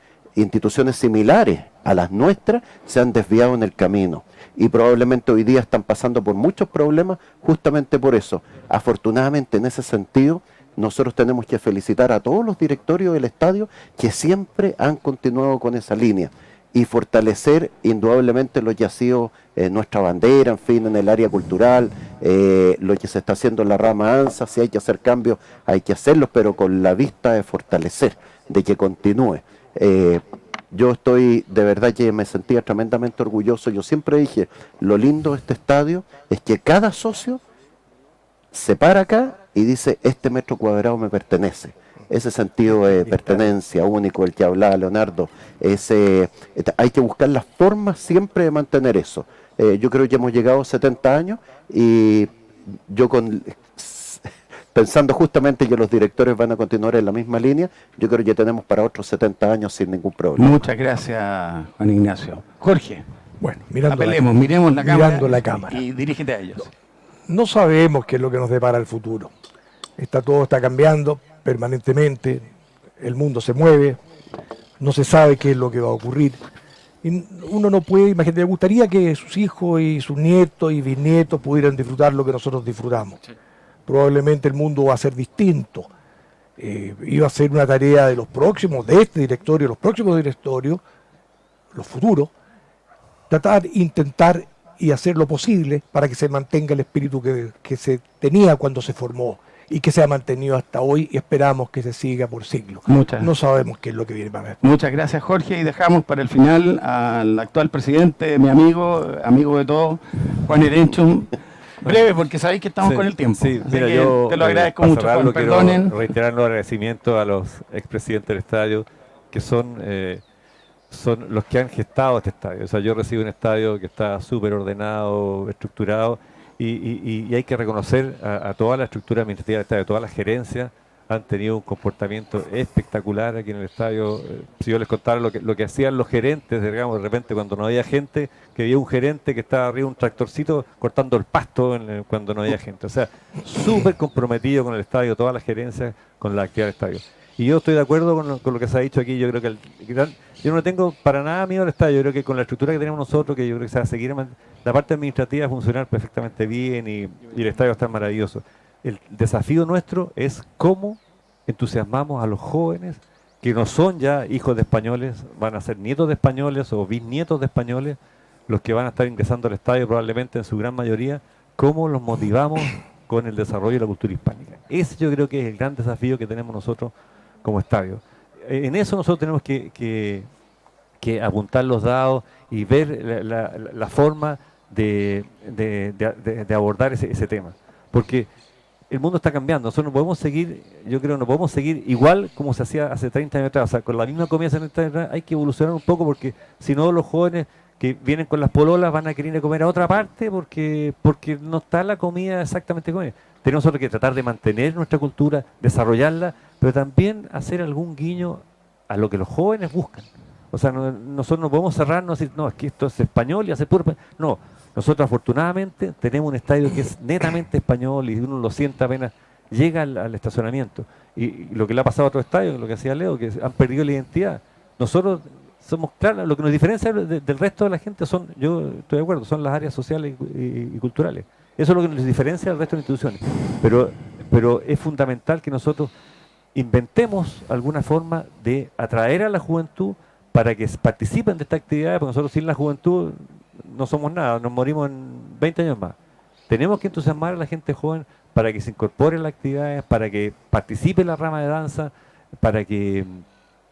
similares a las nuestras se han desviado en el camino y probablemente hoy día están pasando por muchos problemas justamente por eso. Afortunadamente en ese sentido nosotros tenemos que felicitar a todos los directorios del estadio que siempre han continuado con esa línea y fortalecer indudablemente lo que ha sido nuestra bandera, en fin, en el área cultural, lo que se está haciendo en la rama ANSA. Si hay que hacer cambios, hay que hacerlos, pero con la vista de fortalecer, de que continúe. Yo estoy, de verdad que me sentía tremendamente orgulloso. Yo siempre dije, lo lindo de este estadio es que cada socio se para acá y dice, este metro cuadrado me pertenece. Ese sentido de pertenencia único del que hablaba Leonardo, hay que buscar las formas siempre de mantener eso. Yo creo que hemos llegado a 70 años y yo pensando justamente que los directores van a continuar en la misma línea, yo creo que tenemos para otros 70 años sin ningún problema. Muchas gracias, Juan Ignacio. Jorge, Bueno, miremos mirando la cámara. y dirígete a ellos. No sabemos qué es lo que nos depara el futuro. Todo está cambiando permanentemente, el mundo se mueve, no se sabe qué es lo que va a ocurrir. Y uno no puede imaginar, le gustaría que sus hijos y sus nietos y bisnietos pudieran disfrutar lo que nosotros disfrutamos. Sí. Probablemente el mundo va a ser distinto. Iba a ser una tarea de los próximos, de este directorio, los próximos directorios, los futuros, intentar y hacer lo posible para que se mantenga el espíritu que se tenía cuando se formó y que se ha mantenido hasta hoy y esperamos que se siga por siglos. No sabemos qué es lo que viene para ver. Muchas gracias, Jorge, y dejamos para el final al actual presidente, mi amigo de todos, Juan Erenchun. Breve, porque sabéis que estamos con el tiempo. Sí, mira, yo te lo agradezco mucho, Juan, perdonen. Quiero reiterar los agradecimientos a los expresidentes del estadio, que son los que han gestado este estadio. O sea, yo recibo un estadio que está súper ordenado, estructurado, y hay que reconocer a toda la estructura administrativa del estadio, todas las gerencias han tenido un comportamiento espectacular aquí en el estadio. Si yo les contara lo que hacían los gerentes, digamos, de repente cuando no había gente, que había un gerente que estaba arriba de un tractorcito cortando el pasto cuando no había gente. O sea, súper comprometido con el estadio, todas las gerencias con la actividad del estadio. Y yo estoy de acuerdo con lo que se ha dicho aquí. Yo creo que yo no tengo para nada miedo al estadio. Yo creo que con la estructura que tenemos nosotros, que yo creo que se va a seguir, la parte administrativa va a funcionar perfectamente bien y el estadio va a estar maravilloso. El desafío nuestro es cómo entusiasmamos a los jóvenes que no son ya hijos de españoles, van a ser nietos de españoles o bisnietos de españoles, los que van a estar ingresando al estadio probablemente en su gran mayoría, cómo los motivamos con el desarrollo de la cultura hispánica. Ese yo creo que es el gran desafío que tenemos nosotros como estadio. En eso nosotros tenemos que apuntar los dados y ver la forma de abordar ese tema. Porque el mundo está cambiando, nosotros no podemos seguir, yo creo, no podemos seguir igual como se hacía hace 30 años atrás, o sea, con la misma comida hace 30 años atrás, hay que evolucionar un poco porque si no los jóvenes que vienen con las pololas van a querer ir a comer a otra parte porque no está la comida exactamente como es. Tenemos nosotros que tratar de mantener nuestra cultura, desarrollarla, pero también hacer algún guiño a lo que los jóvenes buscan. O sea, nosotros no podemos cerrarnos y decir, no, es que esto es español y hace puro... No, nosotros afortunadamente tenemos un estadio que es netamente español y uno lo siente apenas llega al estacionamiento. Y lo que le ha pasado a otro estadio, lo que hacía Leo, que han perdido la identidad. Nosotros somos claros, lo que nos diferencia del resto de la gente yo estoy de acuerdo, son las áreas sociales y culturales. Eso es lo que nos diferencia del resto de las instituciones. Pero es fundamental que nosotros inventemos alguna forma de atraer a la juventud para que participen de esta actividad, porque nosotros sin la juventud no somos nada, nos morimos en 20 años más. Tenemos que entusiasmar a la gente joven para que se incorpore a las actividades, para que participe en la rama de danza, para que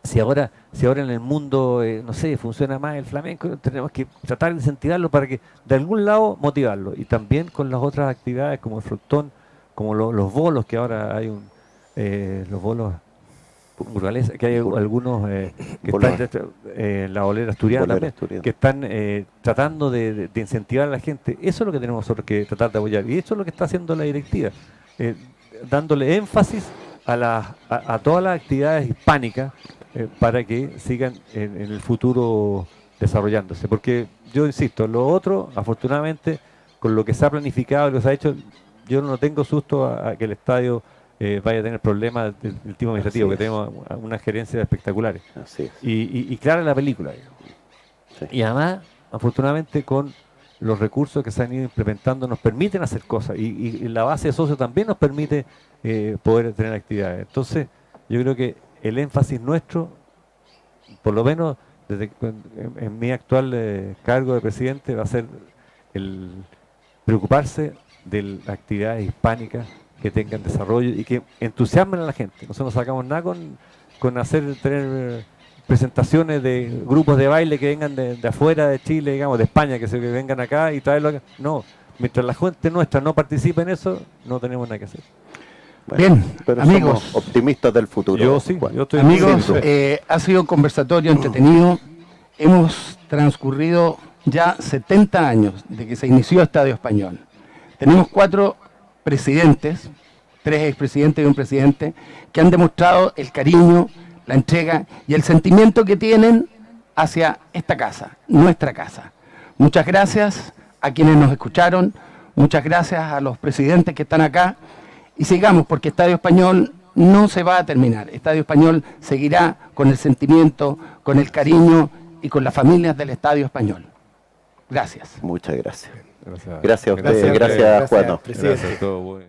si ahora en el mundo, no sé, funciona más el flamenco, tenemos que tratar de incentivarlo para que de algún lado motivarlo. Y también con las otras actividades como el frontón, como los bolos, que ahora hay los bolos Burgalesa, que hay algunos que Boulevard. están en la Bolera Asturiana Bolera también, Asturiana. que están tratando de incentivar a la gente. Eso es lo que tenemos nosotros que tratar de apoyar. Y eso es lo que está haciendo la directiva, dándole énfasis a todas las actividades hispánicas para que sigan en el futuro desarrollándose. Porque yo insisto, lo otro, afortunadamente, con lo que se ha planificado y lo que se ha hecho, yo no tengo susto a que el estadio vaya a tener problemas del tipo administrativo, que tenemos unas gerencias espectaculares. Así es. Y clara la película, digamos. Sí. Y además, afortunadamente, con los recursos que se han ido implementando, nos permiten hacer cosas. Y la base de socios también nos permite poder tener actividades. Entonces, yo creo que el énfasis nuestro, por lo menos en mi actual cargo de presidente, va a ser el preocuparse de las actividades hispánicas que tengan desarrollo y que entusiasmen a la gente. Nosotros no sacamos nada con tener presentaciones de grupos de baile que vengan de afuera de Chile, digamos, de España, que vengan acá y traerlo acá. No, mientras la gente nuestra no participe en eso, no tenemos nada que hacer. Bueno, Bien, pero amigos. somos optimistas del futuro. Yo sí, Juan. yo estoy Amigos, muy ha sido un conversatorio entretenido. Hemos transcurrido ya 70 años de que se inició Estadio Español. Tenemos 4 presidentes, 3 expresidentes y un presidente, que han demostrado el cariño, la entrega y el sentimiento que tienen hacia esta casa, nuestra casa. Muchas gracias a quienes nos escucharon, muchas gracias a los presidentes que están acá, y sigamos, porque Estadio Español no se va a terminar. Estadio Español seguirá con el sentimiento, con el cariño y con las familias del Estadio Español. Gracias. Muchas gracias. Gracias. Gracias a ustedes, gracias, Juan. presidente. Gracias a todos.